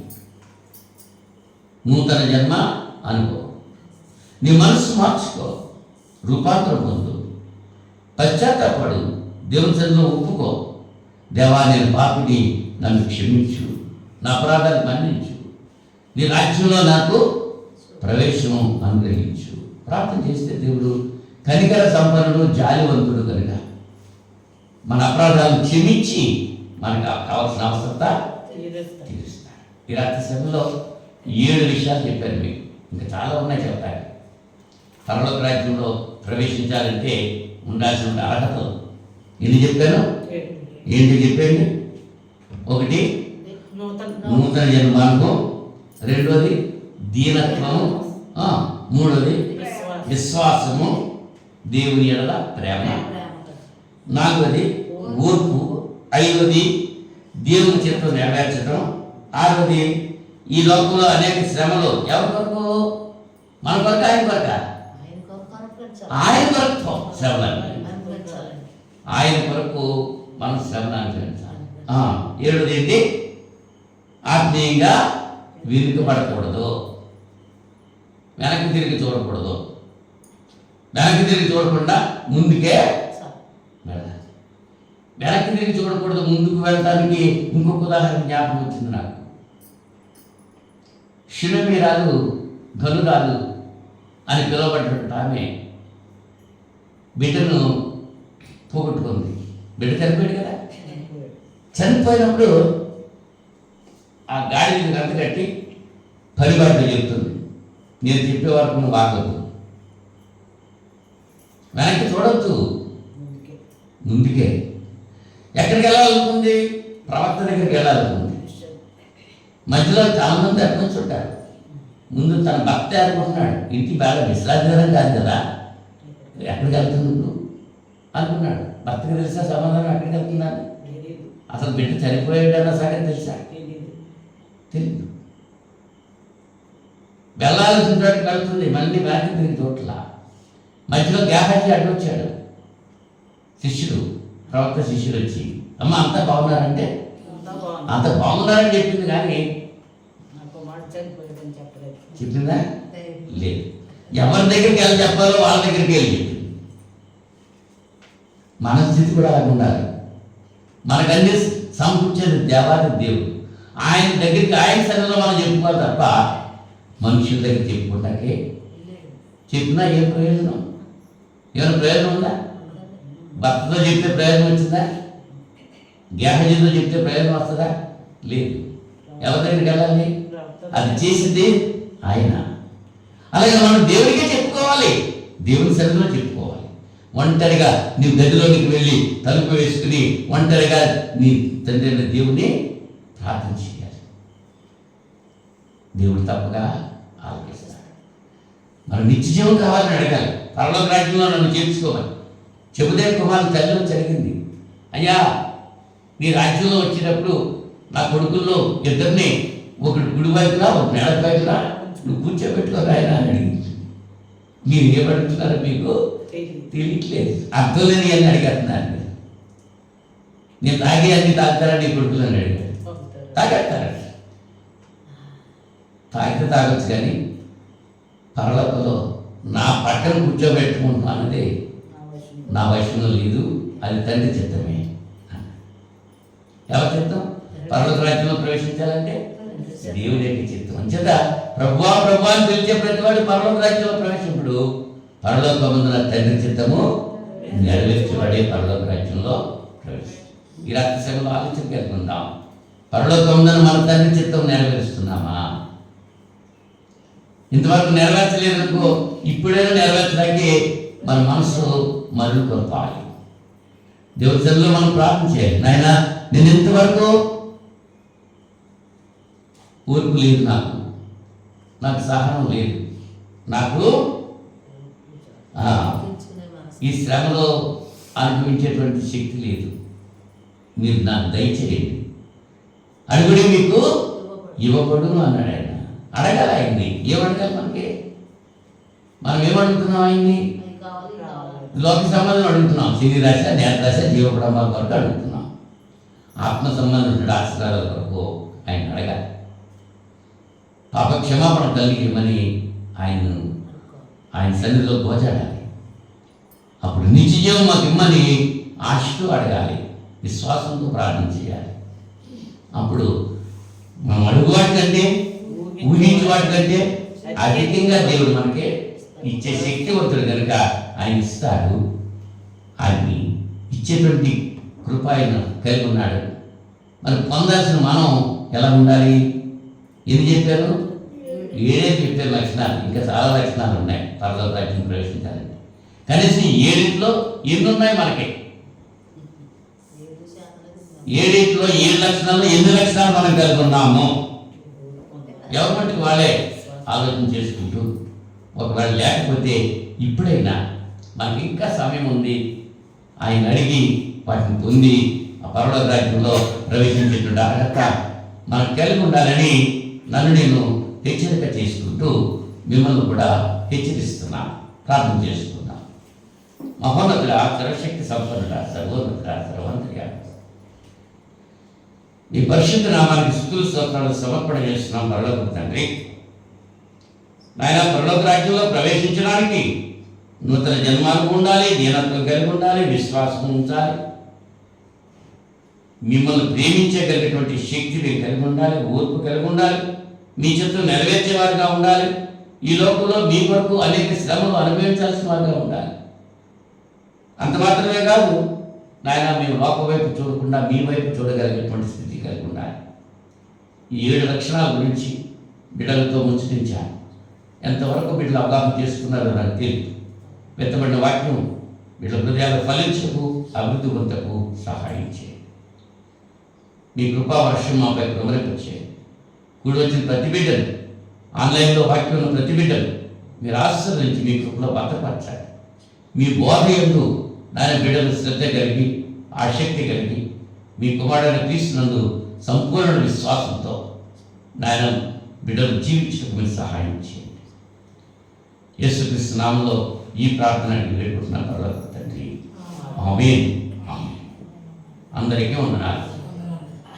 నూతన జన్మ అనుభవం. నీ మనసు మార్చుకో, రూపాంతరం పొందు, పశ్చాత్తాపడు, దేవుని సన్నిధిలో ఒప్పుకో. దేవా, నేను పాపిని, నన్ను క్షమించు, నా అపరాధాన్ని మన్నించు, నీ రాజ్యంలో నాకు ప్రవేశం అనుగ్రహించు. ప్రార్థన చేస్తే దేవుడు కనికర సంపన్నుడు, జాలివంతుడు కనుక మన అపరాధాలను క్షమించి మనకు కావాల్సిన అవసరత తీరుస్తాడు. ఈ రాత్రి సమయంలో 7 విషయాలు చెప్పాను మీకు, ఇంకా చాలా ఉన్నాయి చెప్తాను. పరలోక రాజ్యంలో ప్రవేశించాలంటే ఉండాల్సిన అర్హతలు ఎన్ని చెప్పాను? ఏంటి చెప్పండి? 1 నూతన జన్మానుభవం, 2 దీనత్వము, 3 విశ్వాసము, దేవుని ఎడల ప్రేమ, 4 ఓర్పు, 5 దేవుని చిత్తం నెరవేర్చడం, 6 ఈ లోకంలో అనేక శ్రమలు. ఎవరి కొరకు? మన కొరకు, ఆయన కొరక? ఆయన కొరకు శ్రమలు, ఆయన కొరకు మనం శ్రమను అనుభవించాలి. 7 ఏంటి? ఆత్మీయంగా వెనుకబడకూడదు, వెనక్కి తిరిగి చూడకూడదు. వెనక్కి తిరిగి చూడకుండా ముందుకే వెళ్ళాలి. వెనక్కి తిరిగి చూడకూడదు, ముందుకు వెళ్ళడానికి ఇంకొక ఉదాహరణ జ్ఞాపకం వచ్చింది నాకు. శినమీరాలు ధనురాలు అని పిలువబడినటువంటి ఆమె బిడ్డను పోగొట్టుకుంది. బిడ్డ చనిపోయాడు కదా. చనిపోయినప్పుడు ఆ గాడిని గంట కట్టి పరిబాటులో చెప్తుంది, నేను చెప్పే వరకు నువ్వు ఆగదు, వెనక్కి చూడొద్దు, ముందుకే. ఎక్కడికి వెళ్ళాలనుకుంది? ప్రవక్త దగ్గరికి వెళ్ళాలనుకుంది. మధ్యలో చాలామంది అర్థం చుట్టారు. ముందు తన భర్త అనుకుంటున్నాడు, ఇంటి బాగా విశ్రాంతికరం కాదు కదా, ఎక్కడికి వెళ్తుంది ఇప్పుడు అనుకున్నాడు. భర్తకి తెలిసా సమాధానం ఎక్కడికి వెళ్తున్నాను? అసలు బిడ్డ చనిపోయాడన్న సంగతి తెలుసా? తెలియదు. వెళ్ళాల్సిన చోటికి వెళ్తుంది, మళ్ళీ వెనక్కి తిరిగి చోట్ల. మధ్యలో గ్యాహాజీ అడ్డొచ్చాడు, శిష్యుడు, ప్రవక్త శిష్యుడు వచ్చి, అమ్మ అంతా బాగున్నారంటే అంత బాగున్నారని చెప్పింది, కానీ చెప్పిందా? లేదు. ఎవరి దగ్గరికి వెళ్ళి చెప్పాలో వాళ్ళ దగ్గరికి వెళ్ళి చెప్పింది. మన స్థితి కూడా అలాగ ఉండాలి. మనకన్నీ సమకూర్చేది దేవాది దేవుడు. ఆయన దగ్గరికి ఆయన సన్నిధిలో మనం చెప్పుకోవాలి తప్ప మనుషుల దగ్గర చెప్పుకుంటాకే చెప్పినా ఏం ప్రయోజనం? ఏమైనా ప్రయోజనం ఉందా? భర్తతో చెప్తే ప్రయోజనం వచ్చిందా? గ్యాహజీతో చెప్తే ప్రయోజనం వస్తుందా? లేదు. ఎవరి దగ్గరికి వెళ్ళాలి? అది చేసింది ఆయన. అలాగే మనం దేవుడికే చెప్పుకోవాలి, దేవుని సన్నిధిలో చెప్పుకోవాలి. ఒంటరిగా నీ గదిలోనికి వెళ్ళి తలుపు వేసుకుని ఒంటరిగా నీ తండ్రి అయిన దేవుని ప్రార్థన చేయాలి. దేవుడు తప్పగా ఆలోచిస్తాడు. మనం నిత్య జీవం కావాలని అడగాలి. పరలోక రాజ్యంలో నన్ను చేర్చుకోవాలి. చెబుదే కుమారుడు తల్లిలో జరిగింది, అయ్యా నీ రాజ్యంలో వచ్చినప్పుడు నా కొడుకుల్లో ఇద్దరిని, ఒకటి కుడి వైపులా ఒకటి ఎడమ వైపులా నువ్వు కూర్చోబెట్టుకోరా ఆయన అని అడిగింది. మీరు ఏమడుగుతున్నారో మీకు తెలియట్లేదు, అర్థం లేని అని అడిగేస్తున్నాను. నేను తాగే అన్ని తాగుతారా నీ కొడుకులని అడిగాడు. తాగేస్తారండి, తాగితే తాగొచ్చు, కానీ పరలోకంలో నా పక్కన కూర్చోబెట్టుకుంటున్నాను అన్నది నా వశంలో లేదు, అది తండ్రి చిత్తమే. ఎవరి చిత్తం? పర్వత రాజ్యంలో ప్రవేశించాలంటే దేవుని యొక్క చిత్తం. అంచేత ప్రభువా ప్రభువా అని పిలిచే ప్రతివాడు పర్వత రాజ్యంలో ప్రవేశింపుడు పరలోకమందున తండ్రి చిత్తము నెరవేర్చేవాడే పరలోక రాజ్యంలో ప్రవేశించాడు. ఈ రాత్రి సమయంలో ఆలోచన కలుగుకుందాం. పరలోకమందున మన తండ్రి చిత్తం నెరవేరుస్తున్నామా? ఇంతవరకు నెరవేర్చలేదనుకో, ఇప్పుడైనా నెరవేర్చడానికి మన మనసు మరులు కొరపాలి. దేవుడి సన్నిధిలో మనం ప్రార్థన చేయాలి. నాయన, నేను ఇంతవరకు ఓర్పు లేదు, నాకు సహనం లేదు, నాకు ఈ శ్రమలో అనుభవించేటువంటి శక్తి లేదు, మీరు నాకు దయచేయండి. అడుగుడి మీకు ఇవ్వబడును అన్నాడు ఆయన. అడగాలి ఆయన్ని. ఏమడగాలి? మనం ఏమడుగుతున్నాం ఆయన్ని? లోక సంబంధం అడుగుతున్నాం, శని రాశ, నేత రాశ, జీవకుటుంబాల కొరకు అడుగుతున్నాం. ఆత్మ సంబంధం ఆశీర్వాదాల కొరకు ఆయన అడగాలి. పాప క్షమాపణ కలిగిమని ఆయన సన్నిధిలో గోచాడాలి. అప్పుడు నిత్యజీవం మాకు ఇమ్మని ఆశతో అడగాలి, విశ్వాసంతో ప్రార్థన చేయాలి. అప్పుడు మనం అడుగు వాటికంటే, ఊహించే వాటికంటే అధికంగా దేవుడు మనకి ఇచ్చే శక్తివంతుడు కనుక ఆయన ఇస్తాడు. ఆయన్ని ఇచ్చేటువంటి కృప ఆయన కలిగి ఉన్నాడు. మరి పొందాల్సిన మనం ఎలా ఉండాలి? ఎన్ని చెప్పాను? 7 చెప్పారు లక్షణాలు. ఇంకా చాలా లక్షణాలు ఉన్నాయి పరలోక రాజ్యం ప్రవేశించాలంటే. కనీసం 7లో ఎన్ని ఉన్నాయి మనకి? 7లో 7 లక్షణాల్లో ఎన్ని లక్షణాలు మనం కలిగి ఉన్నాము? ఎవరి మట్టుకు వాళ్ళే ఆలోచన చేసుకుంటూ, ఒకవేళ లేకపోతే ఇప్పుడైనా మనకి ఇంకా సమయం ఉంది, ఆయన అడిగి వాటిని పొంది ఆ పరలోక రాజ్యంలో ప్రవేశించేటువంటి అర్హత మనకు కలిగి ఉండాలని నన్ను నేను హెచ్చరిక చేసుకుంటూ మిమ్మల్ని కూడా హెచ్చరిస్తున్నాను. ప్రార్థన చేసుకున్నాను. మహోన్నతుడ, సర్వశక్తి సంపన్నుడ, సర్వోన్నతుడ, సర్వాంతర్యామి, ఈ పరిశుద్ధ నామానికి స్తుతులు స్తోత్రాలు సమర్పణ చేస్తున్నాం. పరలోక తండ్రి, నాయన, పరలోక రాజ్యంలో ప్రవేశించడానికి నూతన జన్మాలు ఉండాలి, దీనత్వం కలిగి ఉండాలి, విశ్వాసం ఉంచాలి. మిమ్మల్ని ప్రేమించగలిగేటువంటి శక్తి మీరు కలిగి ఉండాలి, ఓర్పు కలిగి ఉండాలి, మీ చిత్తం నెరవేర్చేవారుగా ఉండాలి, ఈ లోకంలో మీ కొరకు అనేక శ్రమలు అనుభవించాల్సిన వారుగా ఉండాలి. అంత మాత్రమే కాదు, నాయన మేము లోక వైపు చూడకుండా మీ వైపు చూడగలిగేటువంటి స్థితి కలిగి ఉండాలి. ఈ 7 లక్షణాల గురించి బిడ్డలతో ముచ్చటించాను. ఎంతవరకు బిడ్డలు అవగాహన చేసుకున్నారో నాకు తెలియదు. వెత్తబడిన వాక్యం బిడ్డల హృదయాలు ఫలించకు, అభివృద్ధి పొందకు సహాయం చేయండి. మీ కృపా వర్షం మాపై ప్రమరింపచేయండి. కూడి వచ్చిన ప్రతి బిడ్డలు, ఆన్లైన్లో వాక్యం ఉన్న ప్రతి బిడ్డలు మీరు ఆశీర్వదించి మీ కృపలో భద్రపరచాలి. మీ బోధ యందు నాయన బిడ్డలు శ్రద్ధ కలిగి, ఆసక్తి కలిగి, మీ కుమారుడైన క్రీస్తునందు సంపూర్ణ విశ్వాసంతో నాయన బిడ్డలు జీవించడానికి మీరు సహాయం చేయండి. యేసుక్రీస్తు నామంలో ఈ ప్రార్థన వేడుకుంటున్నాను తండ్రి. ఆమేన్. ఆమేన్. అందరికీ వందనాలు.